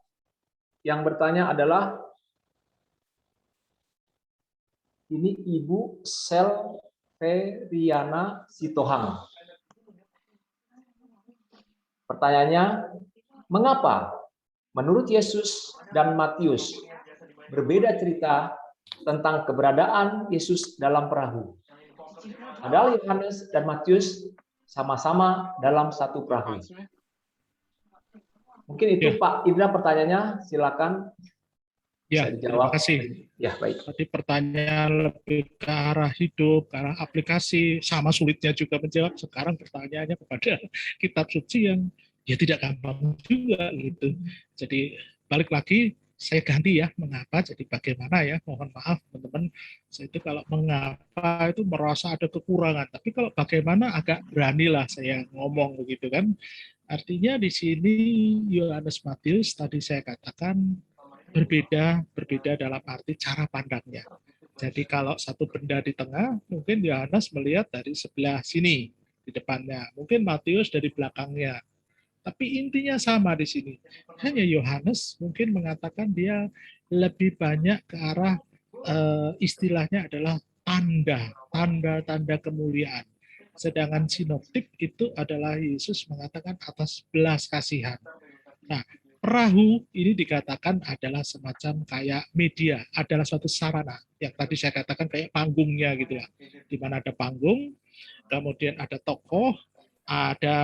Yang bertanya adalah, ini Ibu Selveriana Sitohang. Pertanyaannya, mengapa menurut Yesus dan Matius berbeda cerita tentang keberadaan Yesus dalam perahu? Padahal Yohanes dan Matius sama-sama dalam satu perahu. Mungkin itu Pak Indra pertanyaannya, silakan. Ya, terima kasih. Ya, baik. Tadi pertanyaan lebih ke arah hidup, ke arah aplikasi, sama sulitnya juga menjawab. Sekarang pertanyaannya kepada kitab suci yang ya tidak gampang juga gitu. Jadi balik lagi, saya ganti ya, mengapa, jadi bagaimana ya, mohon maaf teman-teman, saya itu kalau mengapa itu merasa ada kekurangan, tapi kalau bagaimana agak beranilah saya ngomong begitu kan. Artinya di sini Yohanes Matius tadi saya katakan berbeda dalam arti cara pandangnya. Jadi kalau satu benda di tengah, mungkin Yohanes melihat dari sebelah sini di depannya, mungkin Matius dari belakangnya. Tapi intinya sama di sini. Hanya Yohanes mungkin mengatakan dia lebih banyak ke arah istilahnya adalah tanda kemuliaan. Sedangkan sinoptik itu adalah Yesus mengatakan atas belas kasihan. Nah, perahu ini dikatakan adalah semacam kayak media, adalah suatu sarana. Yang tadi saya katakan kayak panggungnya gitu lah. Di mana ada panggung, kemudian ada tokoh, ada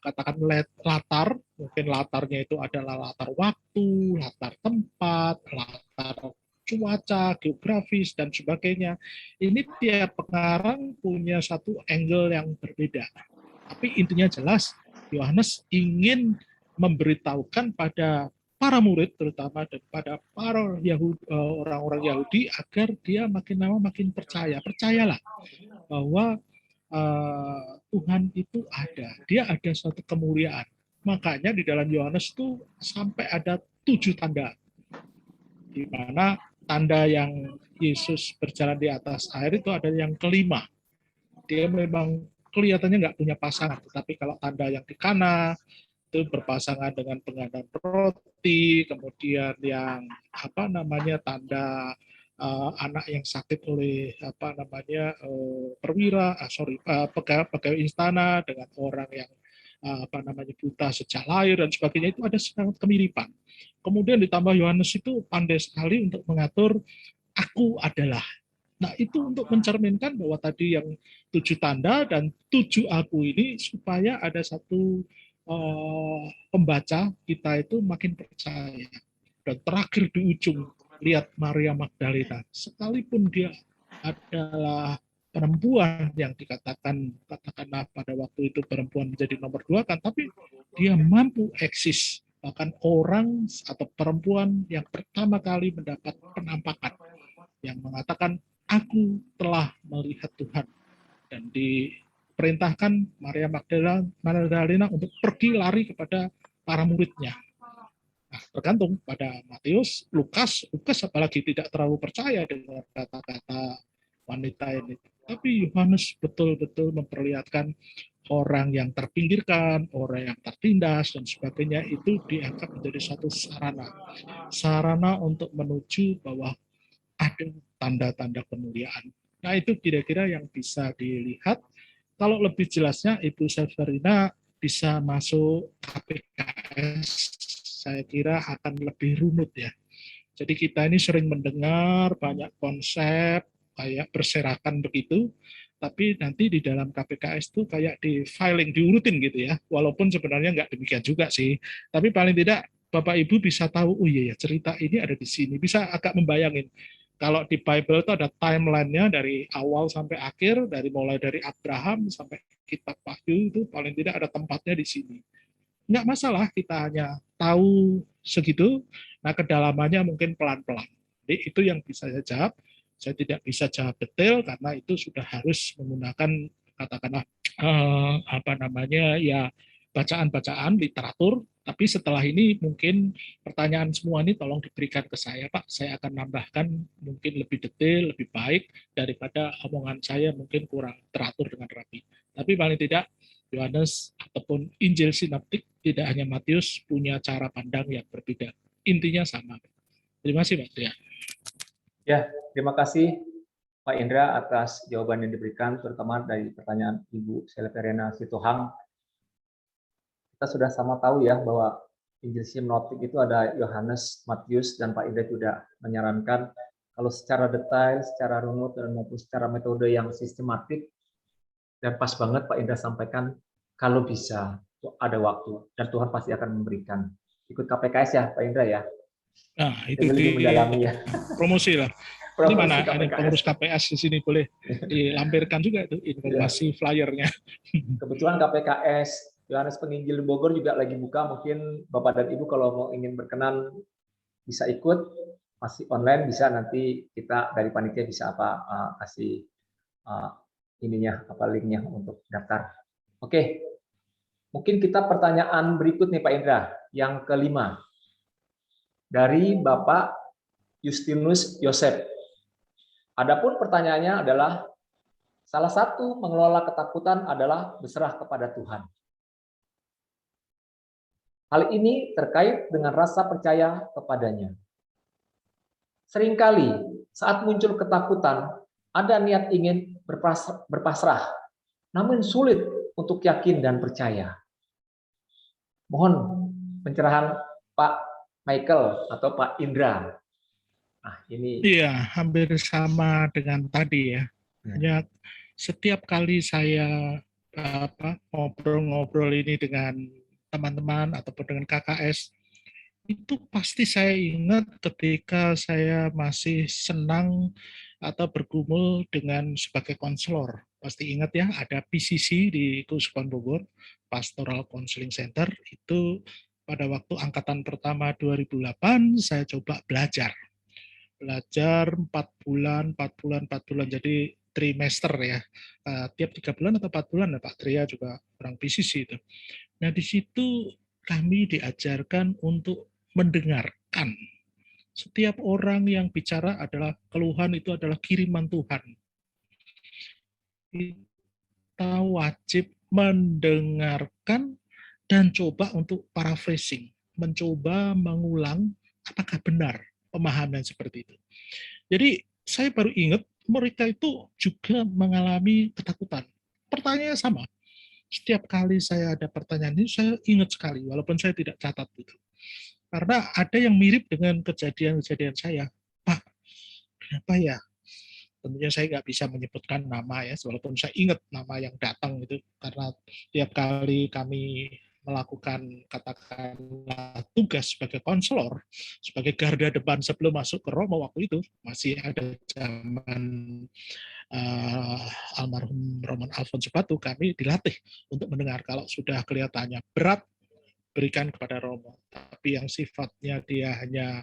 katakan latar, mungkin latarnya itu adalah latar waktu, latar tempat, latar cuaca, geografis, dan sebagainya. Ini tiap pengarang punya satu angle yang berbeda. Tapi intinya jelas, Yohanes ingin memberitahukan pada para murid terutama daripada para orang-orang Yahudi agar dia makin lama makin percaya. Percayalah bahwa Tuhan itu ada, dia ada suatu kemuliaan. Makanya di dalam Yohanes itu sampai ada 7 tanda, di mana tanda yang Yesus berjalan di atas air itu ada yang kelima. Dia memang kelihatannya nggak punya pasangan, tetapi kalau tanda yang di Kana itu berpasangan dengan penggandaan roti, kemudian yang tanda anak yang sakit oleh perwira, pegawai istana dengan orang yang buta sejak lahir dan sebagainya, itu ada sangat kemiripan. Kemudian ditambah Yohanes itu pandai sekali untuk mengatur aku adalah. Nah, itu untuk mencerminkan bahwa tadi yang 7 tanda dan 7 aku ini supaya ada satu pembaca kita itu makin percaya. Dan terakhir di ujung, lihat Maria Magdalena, sekalipun dia adalah perempuan yang katakanlah pada waktu itu perempuan menjadi nomor 2 kan, tapi dia mampu eksis. Bahkan orang atau perempuan yang pertama kali mendapat penampakan yang mengatakan aku telah melihat Tuhan, dan diperintahkan Maria Magdalena untuk pergi lari kepada para muridnya. Nah, tergantung pada Matius, Lukas apalagi tidak terlalu percaya dengan kata-kata wanita ini. Tapi Yohanes betul-betul memperlihatkan orang yang terpinggirkan, orang yang tertindas, dan sebagainya itu dianggap menjadi satu sarana untuk menuju bahwa ada tanda-tanda kemuliaan. Nah, itu kira-kira yang bisa dilihat. Kalau lebih jelasnya, Ibu Severina bisa masuk KPKS, saya kira akan lebih runut ya. Jadi kita ini sering mendengar banyak konsep kayak berserakan begitu, tapi nanti di dalam KPKS itu kayak di filing, diurutin gitu ya. Walaupun sebenarnya nggak demikian juga sih. Tapi paling tidak Bapak Ibu bisa tahu, oh iya ya cerita ini ada di sini. Bisa agak membayangin. Kalau di Bible itu ada timeline-nya dari awal sampai akhir, mulai dari Abraham sampai kitab Wahyu, itu paling tidak ada tempatnya di sini. Nggak masalah, kita hanya tahu segitu, nah kedalamannya mungkin pelan-pelan. Jadi itu yang bisa saya jawab. Saya tidak bisa jawab detail karena itu sudah harus menggunakan katakanlah bacaan-bacaan literatur. Tapi setelah ini mungkin pertanyaan semua ini tolong diberikan ke saya, Pak. Saya akan nambahkan mungkin lebih detail, lebih baik daripada omongan saya mungkin kurang teratur dengan rapi. Tapi paling tidak Yohanes ataupun Injil Sinoptik, tidak hanya Matius, punya cara pandang yang berbeda. Intinya sama. Terima kasih, Pak Tria. Ya, terima kasih Pak Indra atas jawaban yang diberikan, terutama dari pertanyaan Ibu Severina Sitohang. Kita sudah sama tahu ya bahwa Injil Sinoptik itu ada Yohanes, Matius, dan Pak Indra sudah menyarankan kalau secara detail, secara runut, dan maupun secara metode yang sistematik, dan pas banget Pak Indra sampaikan, kalau bisa ada waktu, dan Tuhan pasti akan memberikan. Ikut KPKS ya Pak Indra ya? Nah, itu lebih mendalami ya. Promosi lah. Ini mana ada pengurus KPS di sini, boleh dilampirkan juga itu informasi flyernya. Kebetulan KPKS Yohanes Penginjil di Bogor juga lagi buka, mungkin Bapak dan Ibu kalau mau ingin berkenan bisa ikut, masih online, bisa nanti kita dari panitia bisa kasih linknya untuk daftar. Oke, mungkin kita pertanyaan berikut nih Pak Indra, yang kelima dari Bapak Justinus Yosef. Adapun pertanyaannya adalah, salah satu mengelola ketakutan adalah berserah kepada Tuhan. Hal ini terkait dengan rasa percaya kepadanya. Seringkali saat muncul ketakutan, ada niat ingin berpasrah, namun sulit untuk yakin dan percaya. Mohon pencerahan Pak Michael atau Pak Indra. Nah, ini. Iya, hampir sama dengan tadi ya. Hanya setiap kali saya ngobrol-ngobrol ini dengan teman-teman ataupun dengan KKS, itu pasti saya ingat ketika saya masih senang atau bergumul dengan sebagai konselor. Pasti ingat ya, ada PCC di Keuskupan Bogor, Pastoral Counseling Center, itu pada waktu angkatan pertama 2008, saya coba belajar 4 bulan, 4 bulan, 4 bulan, jadi trimester ya. Tiap 3 bulan atau 4 bulan ya, Pak Tria juga kurang bisnis itu. Nah, di situ kami diajarkan untuk mendengarkan. Setiap orang yang bicara adalah keluhan, itu adalah kiriman Tuhan. Kita wajib mendengarkan dan coba untuk paraphrasing, mencoba mengulang apakah benar pemahaman seperti itu. Jadi saya baru ingat mereka itu juga mengalami ketakutan. Pertanyaannya sama. Setiap kali saya ada pertanyaan ini, saya ingat sekali, walaupun saya tidak catat itu. Karena ada yang mirip dengan kejadian-kejadian saya. Pak, kenapa ya? Tentunya saya nggak bisa menyebutkan nama ya, walaupun saya ingat nama yang datang itu, karena tiap kali kami melakukan katakanlah tugas sebagai konselor, sebagai garda depan sebelum masuk ke Romo waktu itu, masih ada zaman almarhum Roman Alphonse Batu, kami dilatih untuk mendengar. Kalau sudah kelihatannya berat, berikan kepada Romo. Tapi yang sifatnya dia hanya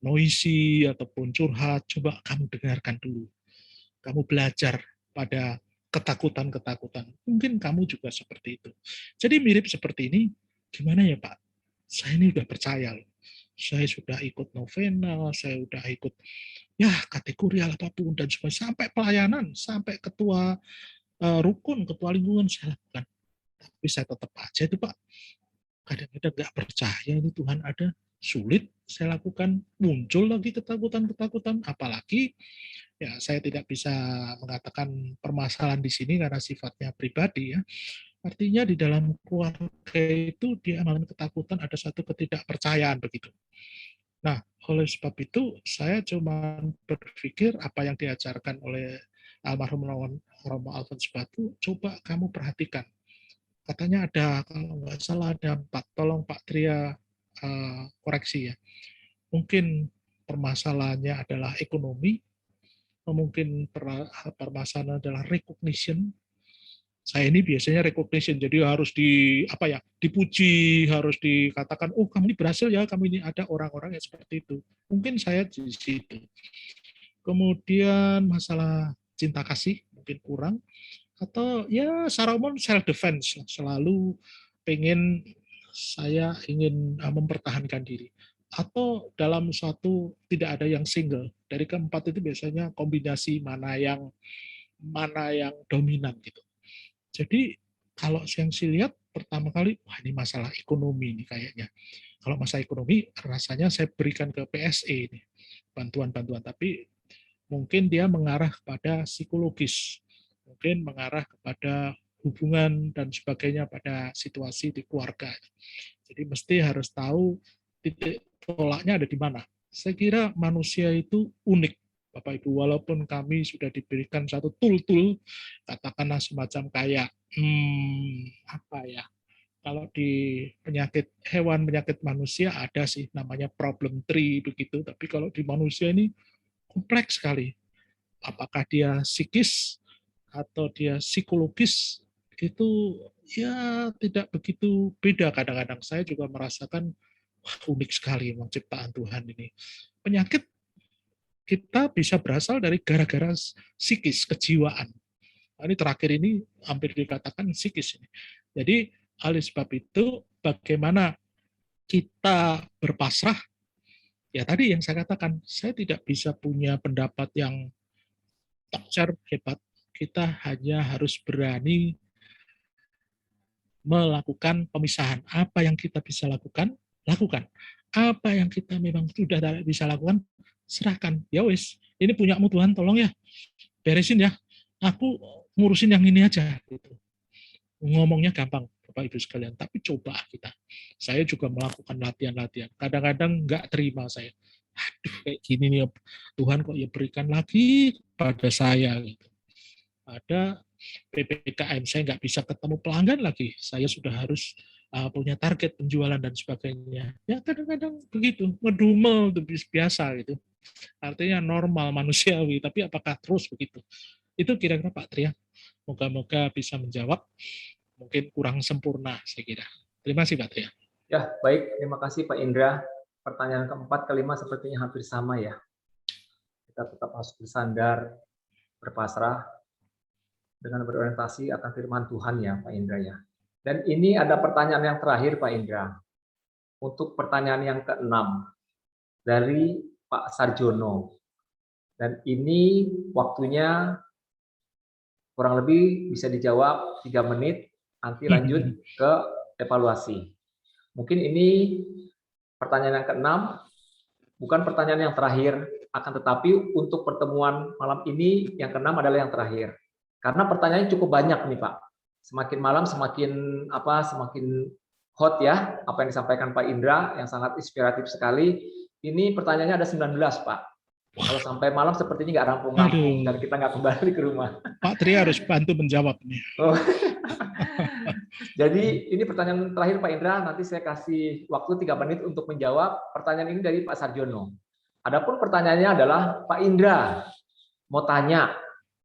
noisy ataupun curhat, coba kamu dengarkan dulu. Kamu belajar pada ketakutan-ketakutan. Mungkin kamu juga seperti itu. Jadi mirip seperti ini, gimana ya Pak? Saya ini udah percaya loh. Saya sudah ikut novena, saya sudah ikut ya kategori apapun, dan sampai pelayanan, sampai ketua rukun, ketua lingkungan saya lakukan. Tapi saya tetap aja itu Pak, kadang-kadang nggak percaya ini Tuhan ada, sulit saya lakukan, muncul lagi ketakutan-ketakutan, apalagi ya saya tidak bisa mengatakan permasalahan di sini karena sifatnya pribadi ya. Artinya di dalam keluarga itu dia mengalami ketakutan, ada satu ketidakpercayaan begitu. Nah, oleh sebab itu saya cuma berpikir apa yang diajarkan oleh almarhum Romo Alphonse Batu, coba kamu perhatikan. Katanya ada, kalau nggak salah ada 4, tolong Pak Tria koreksi ya. Mungkin permasalahannya adalah ekonomi, mungkin permasalahan adalah recognition. Saya ini biasanya recognition, jadi harus dipuji, harus dikatakan, oh kamu ini berhasil ya, kamu ini ada orang-orang yang seperti itu. Mungkin saya di situ. Kemudian masalah cinta kasih mungkin kurang, atau ya secara umum self defense, selalu saya ingin mempertahankan diri. Atau dalam suatu tidak ada yang single. Dari keempat itu biasanya kombinasi mana yang dominan gitu. Jadi kalau yang saya lihat pertama kali, wah ini masalah ekonomi ini kayaknya. Kalau masalah ekonomi rasanya saya berikan ke PSE ini bantuan-bantuan, tapi mungkin dia mengarah kepada psikologis, mungkin mengarah kepada hubungan dan sebagainya pada situasi di keluarga. Jadi mesti harus tahu titik tolaknya ada di mana. Saya kira manusia itu unik, Bapak Ibu, walaupun kami sudah diberikan satu tool-tool, katakanlah semacam kayak, kalau di penyakit hewan, penyakit manusia ada sih namanya problem tree begitu, tapi kalau di manusia ini kompleks sekali. Apakah dia psikis atau dia psikologis, itu ya tidak begitu beda. Kadang-kadang saya juga merasakan, wah unik sekali memang ciptaan Tuhan ini. Penyakit kita bisa berasal dari gara-gara psikis, kejiwaan. Nah, ini terakhir ini hampir dikatakan psikis ini. Jadi oleh sebab itu bagaimana kita berpasrah, ya tadi yang saya katakan, saya tidak bisa punya pendapat yang tokcer hebat. Kita hanya harus berani melakukan pemisahan. Apa yang kita bisa lakukan, lakukan. Apa yang kita memang sudah bisa lakukan, serahkan. Ya wis, ini punyamu Tuhan, tolong ya, beresin ya. Aku ngurusin yang ini aja. Gitu. Ngomongnya gampang, Bapak Ibu sekalian, tapi coba kita. Saya juga melakukan latihan-latihan. Kadang-kadang nggak terima saya. Aduh, kayak gini nih, Tuhan kok ya berikan lagi pada saya. Gitu. Ada PPKM, saya nggak bisa ketemu pelanggan lagi. Saya sudah harus punya target penjualan dan sebagainya. Ya kadang-kadang begitu, ngedumel itu biasa gitu. Artinya normal manusiawi, tapi apakah terus begitu? Itu kira-kira Pak Tria. Moga-moga bisa menjawab. Mungkin kurang sempurna saya kira. Terima kasih Pak Tria. Ya, baik. Terima kasih Pak Indra. Pertanyaan keempat, kelima sepertinya hampir sama ya. Kita tetap harus bersandar, berpasrah, dengan berorientasi akan firman Tuhan ya Pak Indra ya. Dan ini ada pertanyaan yang terakhir Pak Indra. Untuk pertanyaan yang keenam dari Pak Sarjono. Dan ini waktunya kurang lebih bisa dijawab 3 menit, nanti lanjut ke evaluasi. Mungkin ini pertanyaan yang keenam, bukan pertanyaan yang terakhir, akan tetapi untuk pertemuan malam ini yang keenam adalah yang terakhir. Karena pertanyaannya cukup banyak nih Pak. Semakin malam semakin hot ya, apa yang disampaikan Pak Indra yang sangat inspiratif sekali. Ini pertanyaannya ada 19 Pak. Kalau sampai malam sepertinya nggak rampung-rampung dan kita nggak kembali ke rumah. Pak Tri harus bantu menjawab nih. Oh. Jadi ini pertanyaan terakhir Pak Indra, nanti saya kasih waktu 3 menit untuk menjawab. Pertanyaan ini dari Pak Sarjono. Adapun pertanyaannya adalah, Pak Indra mau tanya,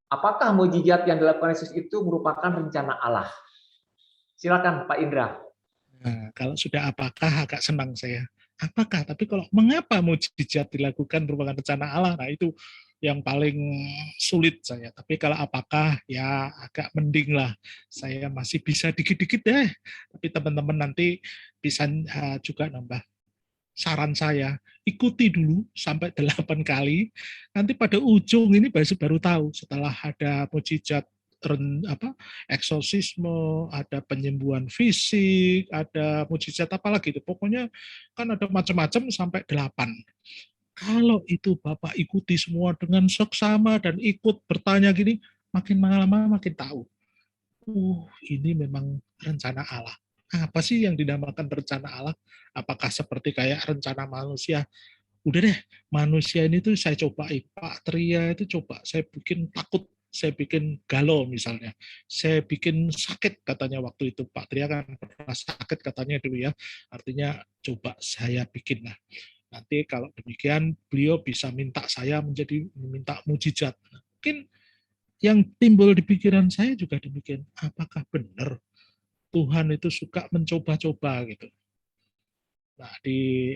apakah mukjizat yang dilakukan Yesus itu merupakan rencana Allah? Silakan Pak Indra. Nah, kalau sudah apakah agak senang saya. Apakah? Tapi kalau mengapa mukjizat dilakukan merupakan rencana Allah? Nah itu yang paling sulit saya. Tapi kalau apakah ya agak mending lah. Saya masih bisa dikit-dikit deh. Tapi teman-teman nanti bisa juga nambah. Saran saya, ikuti dulu sampai 8 kali. Nanti pada ujung ini baru tahu setelah ada mukjizat eksorsisme, ada penyembuhan fisik, ada mukjizat apa lagi itu. Pokoknya kan ada macam-macam sampai 8. Kalau itu Bapak ikuti semua dengan seksama dan ikut bertanya gini, makin lama makin tahu. Ini memang rencana Allah. Apa sih yang dinamakan rencana Allah? Apakah seperti kayak rencana manusia? Udah deh, manusia ini tuh saya cobain. Pak Tria itu coba, saya bikin takut, saya bikin galau misalnya. Saya bikin sakit katanya waktu itu. Pak Tria kan pernah sakit katanya dulu ya. Artinya coba saya bikin lah. Nanti kalau demikian beliau bisa minta saya minta mukjizat. Mungkin yang timbul di pikiran saya juga demikian. Apakah benar Tuhan itu suka mencoba-coba gitu? Nah, di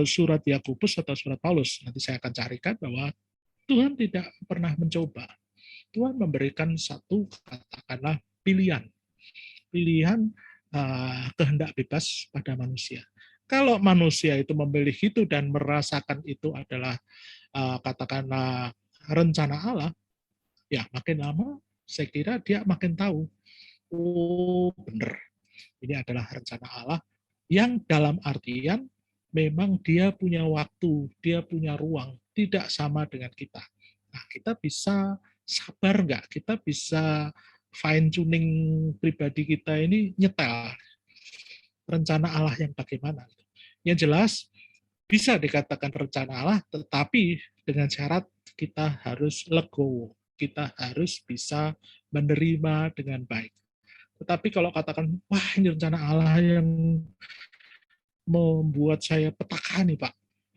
surat Yakobus atau surat Paulus, nanti saya akan carikan bahwa Tuhan tidak pernah mencoba. Tuhan memberikan satu, katakanlah, pilihan kehendak bebas pada manusia. Kalau manusia itu memilih itu dan merasakan itu adalah katakanlah rencana Allah, ya makin lama saya kira dia makin tahu, oh benar, ini adalah rencana Allah yang dalam artian memang dia punya waktu, dia punya ruang, tidak sama dengan kita. Nah, kita bisa sabar nggak? Kita bisa fine tuning pribadi kita ini nyetel rencana Allah yang bagaimana. Yang jelas bisa dikatakan rencana Allah, tetapi dengan syarat kita harus legowo, kita harus bisa menerima dengan baik. Tetapi kalau katakan, wah ini rencana Allah yang membuat saya petaka nih Pak,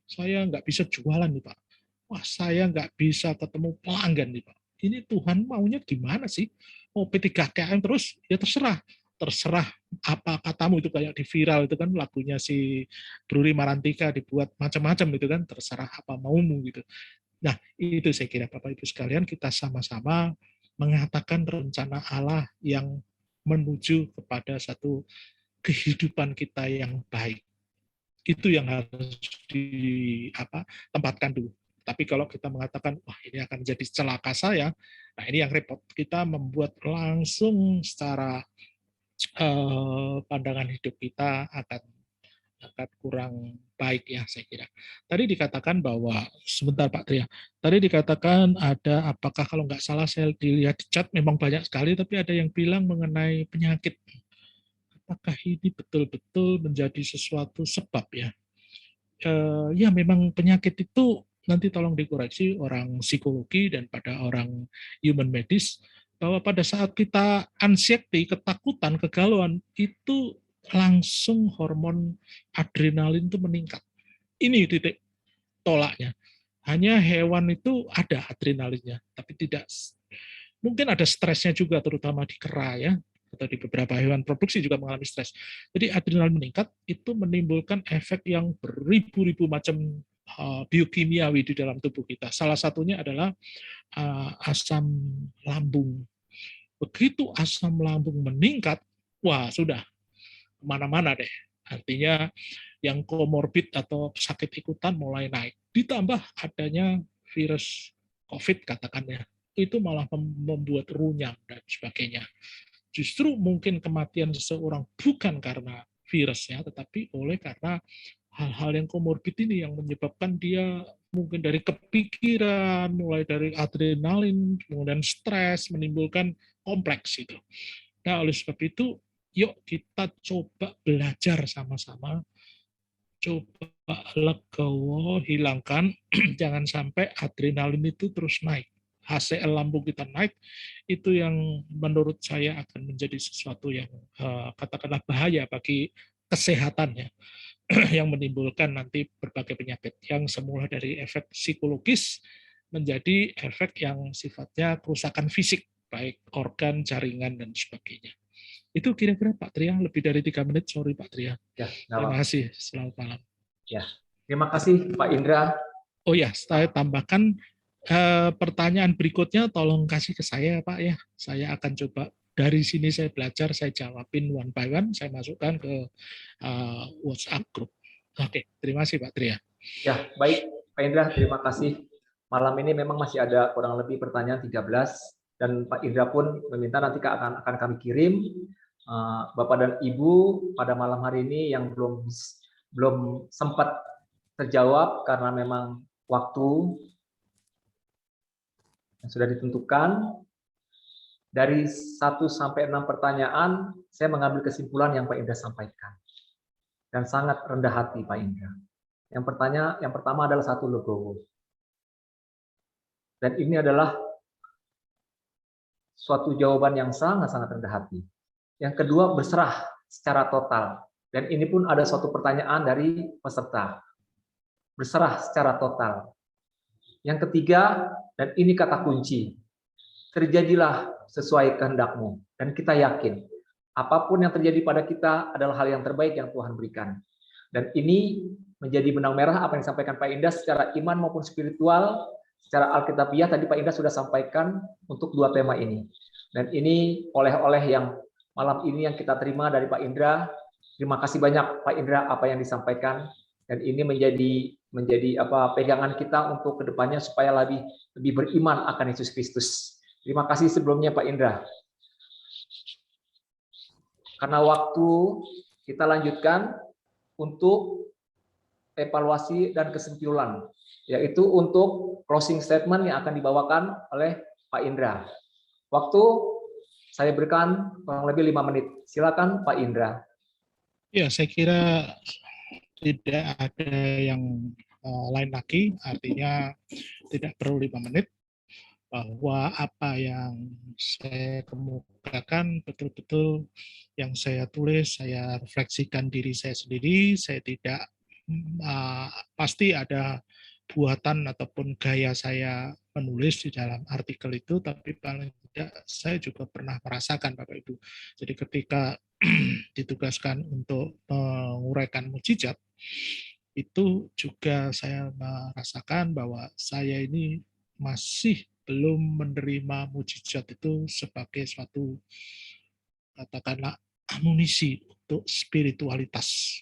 saya nggak bisa jualan nih Pak, wah saya nggak bisa ketemu pelanggan nih Pak, ini Tuhan maunya gimana sih? Mau P3KM terus? Ya terserah apa katamu, itu kayak di viral itu kan lagunya si Bruri Marantika dibuat macam-macam itu kan, terserah apa maumu gitu. Nah itu saya kira Bapak Ibu sekalian, kita sama-sama mengatakan rencana Allah yang menuju kepada satu kehidupan kita yang baik. Itu yang harus ditempatkan dulu. Tapi kalau kita mengatakan, wah ini akan jadi celaka saya, nah ini yang repot. Kita membuat langsung secara pandangan hidup kita akan kurang baik ya saya kira. Tadi dikatakan bahwa, sebentar Pak Tria, tadi dikatakan ada, apakah kalau nggak salah saya dilihat di chat, memang banyak sekali, tapi ada yang bilang mengenai penyakit. Apakah ini betul-betul menjadi sesuatu sebab ya? Ya memang penyakit itu nanti tolong dikoreksi orang psikologi dan pada orang human medis, bahwa pada saat kita anxiety, ketakutan, kegalauan, itu langsung hormon adrenalin itu meningkat. Ini titik tolaknya. Hanya hewan itu ada adrenalinnya, tapi tidak. Mungkin ada stresnya juga, terutama di kera ya. atau di beberapa hewan produksi juga mengalami stres. Jadi adrenalin meningkat itu menimbulkan efek yang beribu-ribu macam biokimiawi di dalam tubuh kita. Salah satunya adalah asam lambung. Begitu asam lambung meningkat, wah sudah kemana-mana deh. Artinya yang komorbid atau sakit ikutan mulai naik. Ditambah adanya virus COVID katakannya, itu malah membuat runyam dan sebagainya. Justru mungkin kematian seseorang bukan karena virusnya, tetapi karena hal-hal yang komorbid ini yang menyebabkan dia mungkin dari kepikiran, mulai dari adrenalin, kemudian stres, menimbulkan kompleks itu. Nah, oleh sebab itu, yuk kita coba belajar sama-sama, coba legowo, hilangkan, jangan sampai adrenalin itu terus naik. HCl lambung kita naik, itu yang menurut saya akan menjadi sesuatu yang katakanlah bahaya bagi kesehatannya, yang menimbulkan nanti berbagai penyakit yang semula dari efek psikologis menjadi efek yang sifatnya kerusakan fisik, baik organ, jaringan, dan sebagainya. Itu kira-kira Pak Tria, lebih dari 3 menit, sorry Pak Tria. Ya, Terima kasih, selamat malam. Ya, terima kasih Pak Indra. Oh ya, saya tambahkan pertanyaan berikutnya tolong kasih ke saya Pak ya. Saya akan coba dari sini saya belajar, saya jawabin one by one, saya masukkan ke WhatsApp group. Oke, terima kasih Pak Tria. Ya, baik Pak Indra, terima kasih. Malam ini memang masih ada kurang lebih pertanyaan 13 dan Pak Indra pun meminta nanti akan kami kirim Bapak dan Ibu pada malam hari ini yang belum sempat terjawab karena memang waktu yang sudah ditentukan. Dari 1 sampai 6 pertanyaan, saya mengambil kesimpulan yang Pak Indra sampaikan. Dan sangat rendah hati Pak Indra. Yang pertama adalah 1 legowo. Dan ini adalah suatu jawaban yang sangat-sangat rendah hati. Yang kedua, berserah secara total. Dan ini pun ada suatu pertanyaan dari peserta. Berserah secara total. Yang ketiga, dan ini kata kunci, terjadilah sesuai kehendak-Mu. Dan kita yakin, apapun yang terjadi pada kita adalah hal yang terbaik yang Tuhan berikan. Dan ini menjadi benang merah apa yang disampaikan Pak Indra secara iman maupun spiritual, secara alkitabiah tadi Pak Indra sudah sampaikan untuk 2 tema ini. Dan ini oleh-oleh yang malam ini yang kita terima dari Pak Indra. Terima kasih banyak Pak Indra apa yang disampaikan. Dan ini menjadi pegangan kita untuk kedepannya supaya lebih beriman akan Yesus Kristus. Terima kasih sebelumnya Pak Indra. Karena waktu, kita lanjutkan untuk evaluasi dan kesimpulan, yaitu untuk closing statement yang akan dibawakan oleh Pak Indra. Waktu saya berikan kurang lebih 5 menit. Silakan Pak Indra. Ya, saya kira tidak ada yang lain lagi, artinya tidak perlu 5 menit, bahwa apa yang saya kemukakan betul-betul yang saya tulis, saya refleksikan diri saya sendiri, saya tidak pasti ada buatan ataupun gaya saya menulis di dalam artikel itu, tapi paling tidak saya juga pernah merasakan Bapak Ibu. Jadi ketika ditugaskan untuk menguraikan mukjizat, itu juga saya merasakan bahwa saya ini masih belum menerima mukjizat itu sebagai suatu, katakanlah, amunisi untuk spiritualitas.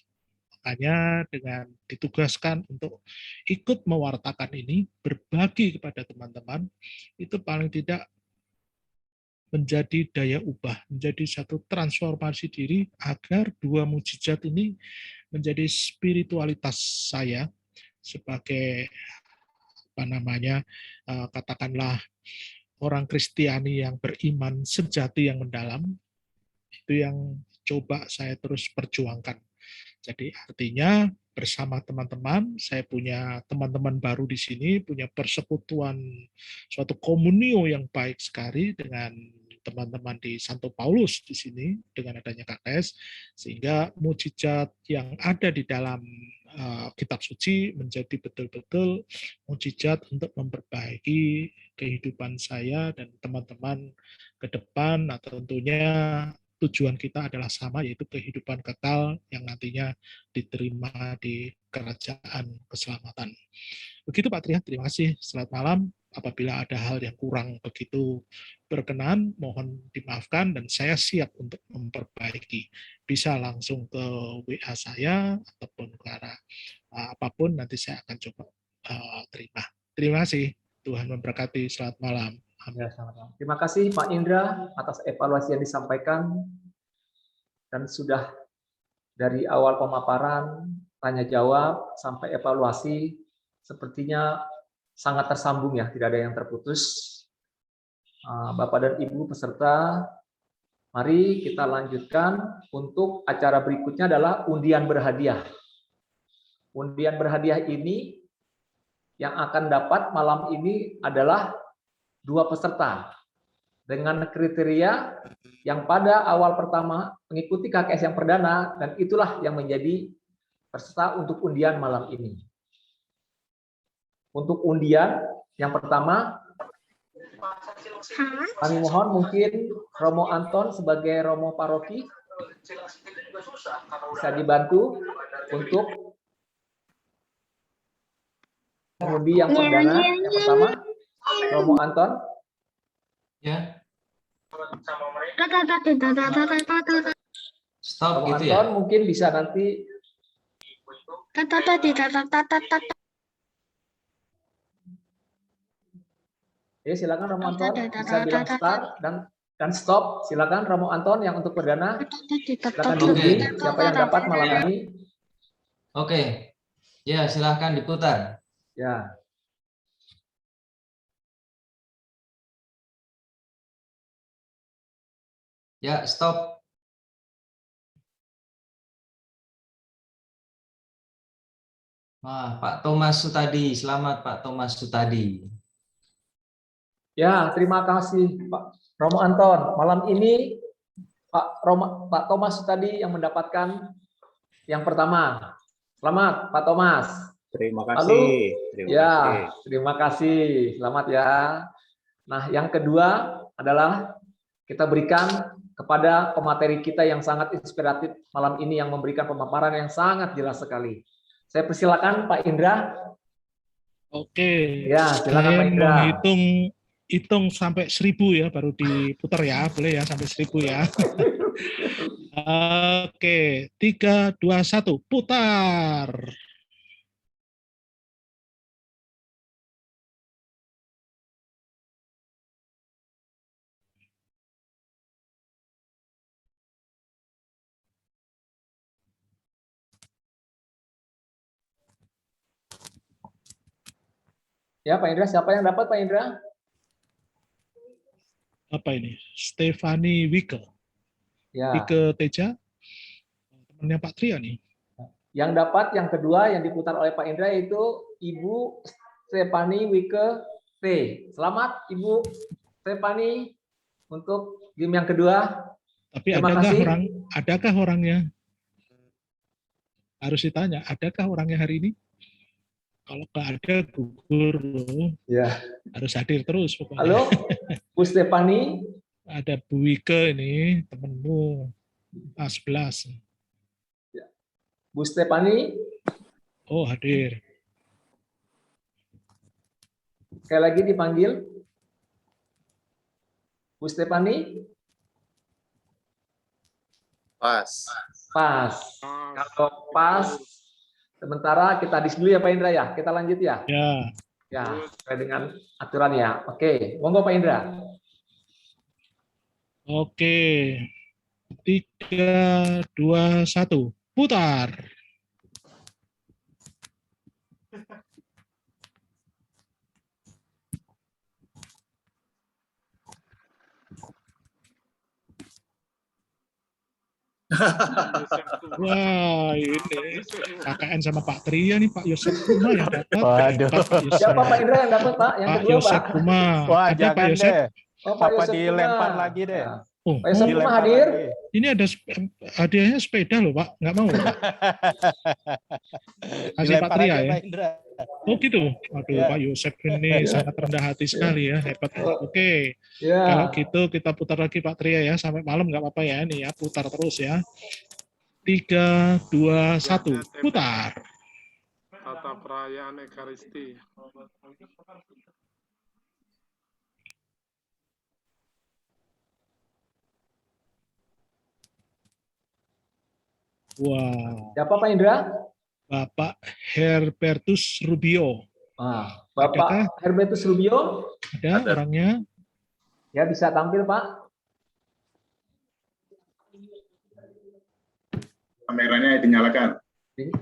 Makanya dengan ditugaskan untuk ikut mewartakan ini, berbagi kepada teman-teman, itu paling tidak menjadi daya ubah, menjadi satu transformasi diri agar 2 mukjizat ini menjadi spiritualitas saya sebagai katakanlah orang Kristiani yang beriman sejati yang mendalam. Itu yang coba saya terus perjuangkan. Jadi artinya bersama teman-teman, saya punya teman-teman baru di sini, punya persekutuan, suatu komunio yang baik sekali dengan teman-teman di Santo Paulus di sini dengan adanya KKS, sehingga mukjizat yang ada di dalam kitab suci menjadi betul-betul mukjizat untuk memperbaiki kehidupan saya dan teman-teman ke depan. Nah, tentunya tujuan kita adalah sama, yaitu kehidupan kekal yang nantinya diterima di kerajaan keselamatan. Begitu Pak Trian, terima kasih. Selamat malam. Apabila ada hal yang kurang begitu berkenan, mohon dimaafkan dan saya siap untuk memperbaiki. Bisa langsung ke WA saya ataupun ke arah apapun, nanti saya akan coba terima. Terima kasih. Tuhan memberkati. Selamat malam. Ya, selamat malam. Terima kasih Pak Indra atas evaluasi yang disampaikan, dan sudah dari awal pemaparan, tanya jawab sampai evaluasi sepertinya sangat tersambung ya, tidak ada yang terputus. Bapak dan Ibu peserta, mari kita lanjutkan untuk acara berikutnya adalah undian berhadiah. Undian berhadiah ini yang akan dapat malam ini adalah 2 peserta dengan kriteria yang pada awal pertama mengikuti KKS yang perdana, dan itulah yang menjadi peserta untuk undian malam ini. Untuk undian yang pertama, kami mohon mungkin Romo Anton sebagai Romo Paroki bisa dibantu untuk mengundi yang perdana. Yang pertama, Romo Anton. Ya. Stop Romo gitu Anton ya. Mungkin bisa nanti. Ya, silakan Romo Anton bisa bilang start dan stop. Silakan Romo Anton yang untuk perdana. Silakan diundi siapa yang dapat malam ini. Oke. Ya, silahkan diputar. Ya. Ya, stop. Wah, Pak Thomas Sutadi. Selamat Pak Thomas Sutadi. Ya, terima kasih Pak Romo Anton. Malam ini Pak Thomas tadi yang mendapatkan yang pertama. Selamat Pak Thomas. Terima kasih. Lalu, terima kasih. Terima kasih. Selamat ya. Nah, yang kedua adalah kita berikan kepada pemateri kita yang sangat inspiratif malam ini, yang memberikan pemaparan yang sangat jelas sekali. Saya persilakan Pak Indra. Oke. Ya, silakan Pak Indra. Hitung sampai 1000 ya, baru diputar ya, boleh ya sampai 1000 ya. Oke, 3, 2, 1, putar. Ya, Pak Indra, siapa yang dapat Pak Indra? Apa ini? Stefani Wike. Ya. Wike Teja. Temannya Pak Tria nih. Yang dapat yang kedua yang diputar oleh Pak Indra itu Ibu Stefani Wike T. Selamat Ibu Stefani untuk game yang kedua. Tapi adakah orangnya? Harus ditanya, adakah orangnya hari ini? Kalau nggak ada, gugur loh. Ya. Harus hadir terus pokoknya. Halo, Bu Stefani. Ada Bu Wike ini, temenmu A11. Ya. Bu Stefani. Oh, hadir. Sekali lagi dipanggil. Bu Stefani. Pas. Pas. Kalau pas, sementara kita dis dulu ya Pak Indra ya. Kita lanjut ya. Ya. Ya, sesuai dengan aturan ya. Oke, monggo Pak Indra. Oke. 3, 2, 1. Putar. Wah, ini KKN sama Pak Tria nih, Pak Yosef Kuma yang dapat. Waduh. Siapa Pak Indra yang dapat Pak? Yang Pak kedua Yosef Pak. Kuma. Wah, Ada jangan Pak Yosef. deh. Oh, Pak Apa Yosef dilempar Kuma. lagi deh? Nah. Oh, Pak Yosef Kumah hadir? ini ada hadiahnya sepeda loh Pak, nggak mau Pak? Kasih Dilempar Patria aja, ya. Pak Indra. Oh gitu. Aduh, Ya. Pak Yosef ini sangat rendah hati sekali ya, hebat. Oke, Ya. kalau gitu kita putar lagi Pak Tria ya, sampai malam nggak apa-apa ya, ini ya, putar terus ya. 3, 2, 1, putar. Tata perayaan Ekaristi. Wow. Siapa Pak Indra? Bapak Herbertus Rubio. Ah, Bapak Adakah? Herbertus Rubio? Ada orangnya? Ya, bisa tampil Pak. Kameranya dinyalakan.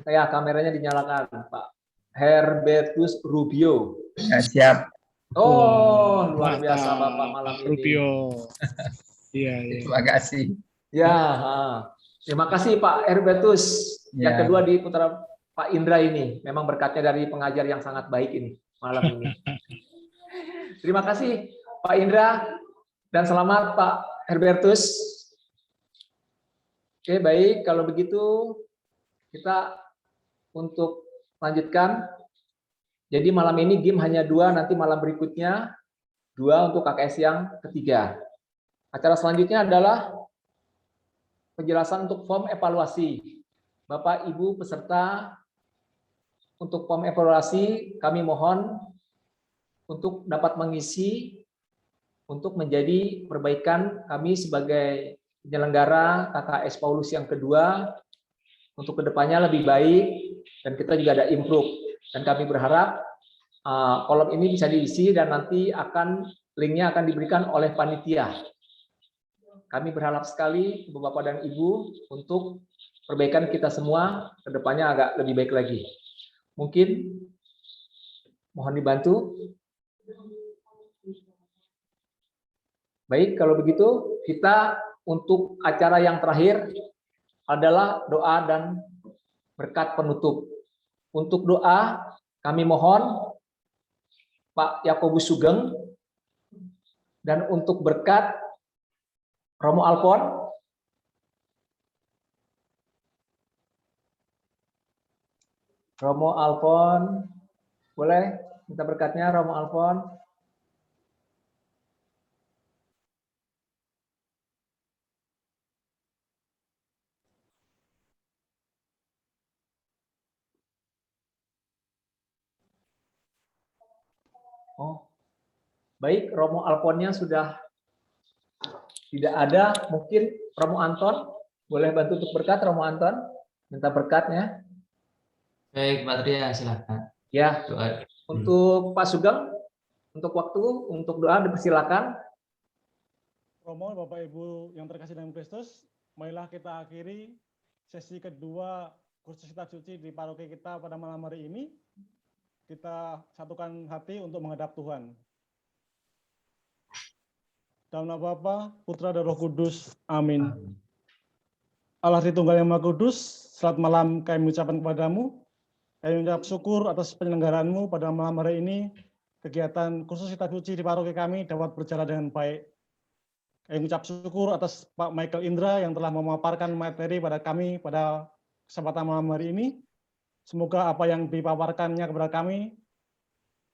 Ya, kameranya dinyalakan Pak. Herbertus Rubio. Ya, siap. Oh, luar Mantap, biasa Bapak malam Pak ini. Rubio. Iya, iya. Terima kasih. Ya, terima kasih Pak Herbertus. Yang Ya. kedua di putaran Pak Indra ini. Memang berkatnya dari pengajar yang sangat baik ini malam ini. Terima kasih Pak Indra dan selamat Pak Herbertus. Oke, baik. Kalau begitu kita untuk lanjutkan. Jadi malam ini game hanya 2, nanti malam berikutnya 2 untuk KKS yang ketiga. Acara selanjutnya adalah penjelasan untuk form evaluasi. Bapak Ibu peserta, untuk form evaluasi kami mohon untuk dapat mengisi untuk menjadi perbaikan kami sebagai penyelenggara KKS Paulus yang kedua untuk kedepannya lebih baik dan kita juga ada improve. Dan kami berharap kolom ini bisa diisi dan nanti linknya akan diberikan oleh panitia. Kami berharap sekali Bapak dan Ibu untuk perbaikan kita semua kedepannya agak lebih baik lagi. Mungkin mohon dibantu. Baik, kalau begitu kita untuk acara yang terakhir adalah doa dan berkat penutup. Untuk doa, kami mohon Pak Yakobus Sugeng, dan untuk berkat Romo Alfon. Romo Alfon, boleh minta berkatnya Romo Alfon. Oh, baik, Romo Alfonnya sudah tidak ada. Mungkin Romo Anton, boleh bantu untuk berkat Romo Anton, minta berkatnya. Baik, Pak Tria, silakan. Ya, Doa. untuk Pak Sugeng, untuk waktu, untuk doa dipersilakan. Romo, Bapak Ibu yang terkasih dalam Kristus, marilah kita akhiri sesi kedua kursus kitab suci di paroki kita pada malam hari ini. Kita satukan hati untuk menghadap Tuhan. Dalam nama Bapa, Putra dan Roh Kudus. Amin. Allah Tritunggal yang Maha Kudus, selamat malam kami mengucapkan kepadamu. Kami mengucap syukur atas penyelenggaraanmu pada malam hari ini. Kegiatan kursus kitab suci di paroki kami dapat berjalan dengan baik. Kami mengucap syukur atas Pak Michael Indra yang telah memaparkan materi pada kami pada kesempatan malam hari ini. Semoga apa yang dipaparkannya kepada kami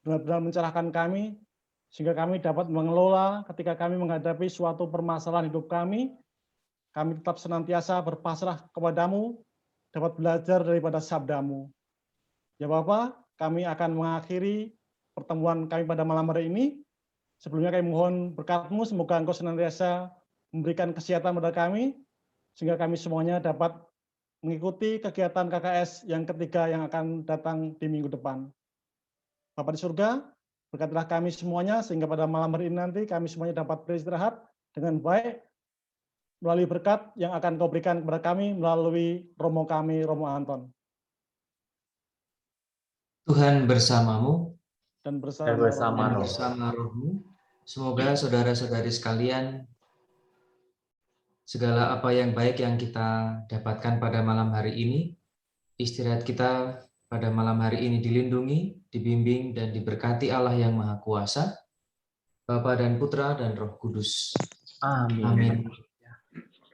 benar-benar mencerahkan kami, sehingga kami dapat mengelola ketika kami menghadapi suatu permasalahan hidup kami. Kami tetap senantiasa berpasrah kepadamu, dapat belajar daripada sabdamu. Ya Bapak, kami akan mengakhiri pertemuan kami pada malam hari ini. Sebelumnya kami mohon berkat-Mu, semoga Engkau senantiasa memberikan kesehatan pada kami, sehingga kami semuanya dapat mengikuti kegiatan KKS yang ketiga yang akan datang di minggu depan. Bapa di surga, berkatilah kami semuanya, sehingga pada malam hari ini nanti kami semuanya dapat beristirahat dengan baik, melalui berkat yang akan Kau berikan kepada kami melalui Romo kami, Romo Anton. Tuhan bersamamu Dan bersama rohmu. Semoga saudara-saudari sekalian, segala apa yang baik yang kita dapatkan pada malam hari ini, istirahat kita pada malam hari ini dilindungi, dibimbing, dan diberkati Allah yang Maha Kuasa, Bapa dan Putra dan Roh Kudus. Amin. Amin.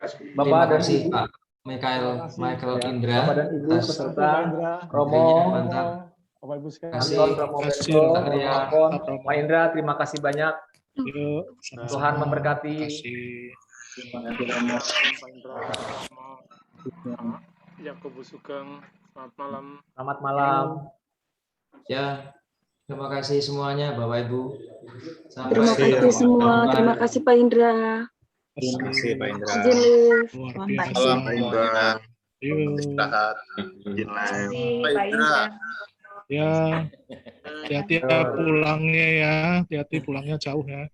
Bapak Terima dan kasih Ibu. Pak Michael Indra Bapak dan Ibu atas peserta Romo, materinya yang mantap. Bapak Ibu sekalian. Kasih Anton, Romo kasih, Benko, Romo. Romo Apon, Pak Indra, terima kasih banyak. Yuk, Tuhan sama-sama. memberkati. Terima kasih. Terima kasih Romo. Pak Indra, Romo. Yakobus Sugeng. Selamat malam. Selamat malam. Ya, terima kasih semuanya Bapak Ibu. Sampai Terima kasih semua. jumpa. Terima kasih Pak Indra. Terima kasih Pak Indra. Izin live. Luar Selamat biasa. Salam Pak Indra. Yuk. Istirahat. Pak Indra. Ya, hati-hati ya pulangnya ya. Hati-hati pulangnya jauh ya.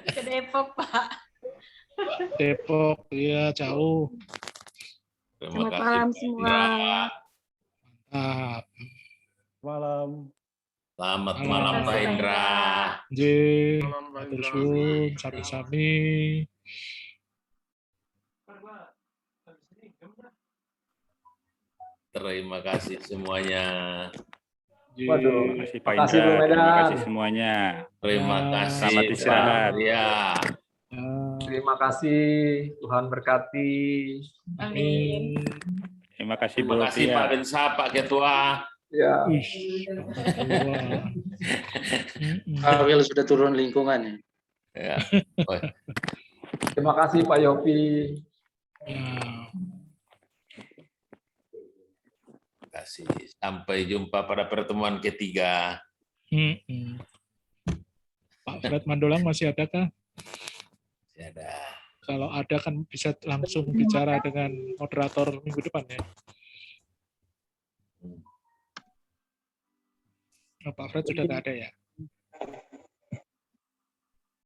Ke Depok, Pak. Depok, ya jauh. Selamat malam semua. Ah, Malam. Selamat malam Pak Indra. J, Malam Pak Matur Indra. suwun, sami-sami. Terima kasih semuanya. Waduh, Terima kasih terima Pak kasih Indra, Bu terima Medan. kasih semuanya. Terima Ya, kasih selamat Pak istirahat. Arya. Terima kasih, Tuhan berkati. Amin. Terima kasih Terima Bu kasih Tia. Pak Bensa, Pak Ketua. Ya. Pak Wil sudah turun lingkungan ya. Ya. Oh, Terima kasih Pak Yopi. terima kasih. Sampai jumpa pada pertemuan ketiga. Pak Fred Mandolang masih adakah? Masih ada. Kalau ada kan bisa langsung bicara dengan moderator minggu depan ya. Oh, Pak Fred sudah nggak ada ya?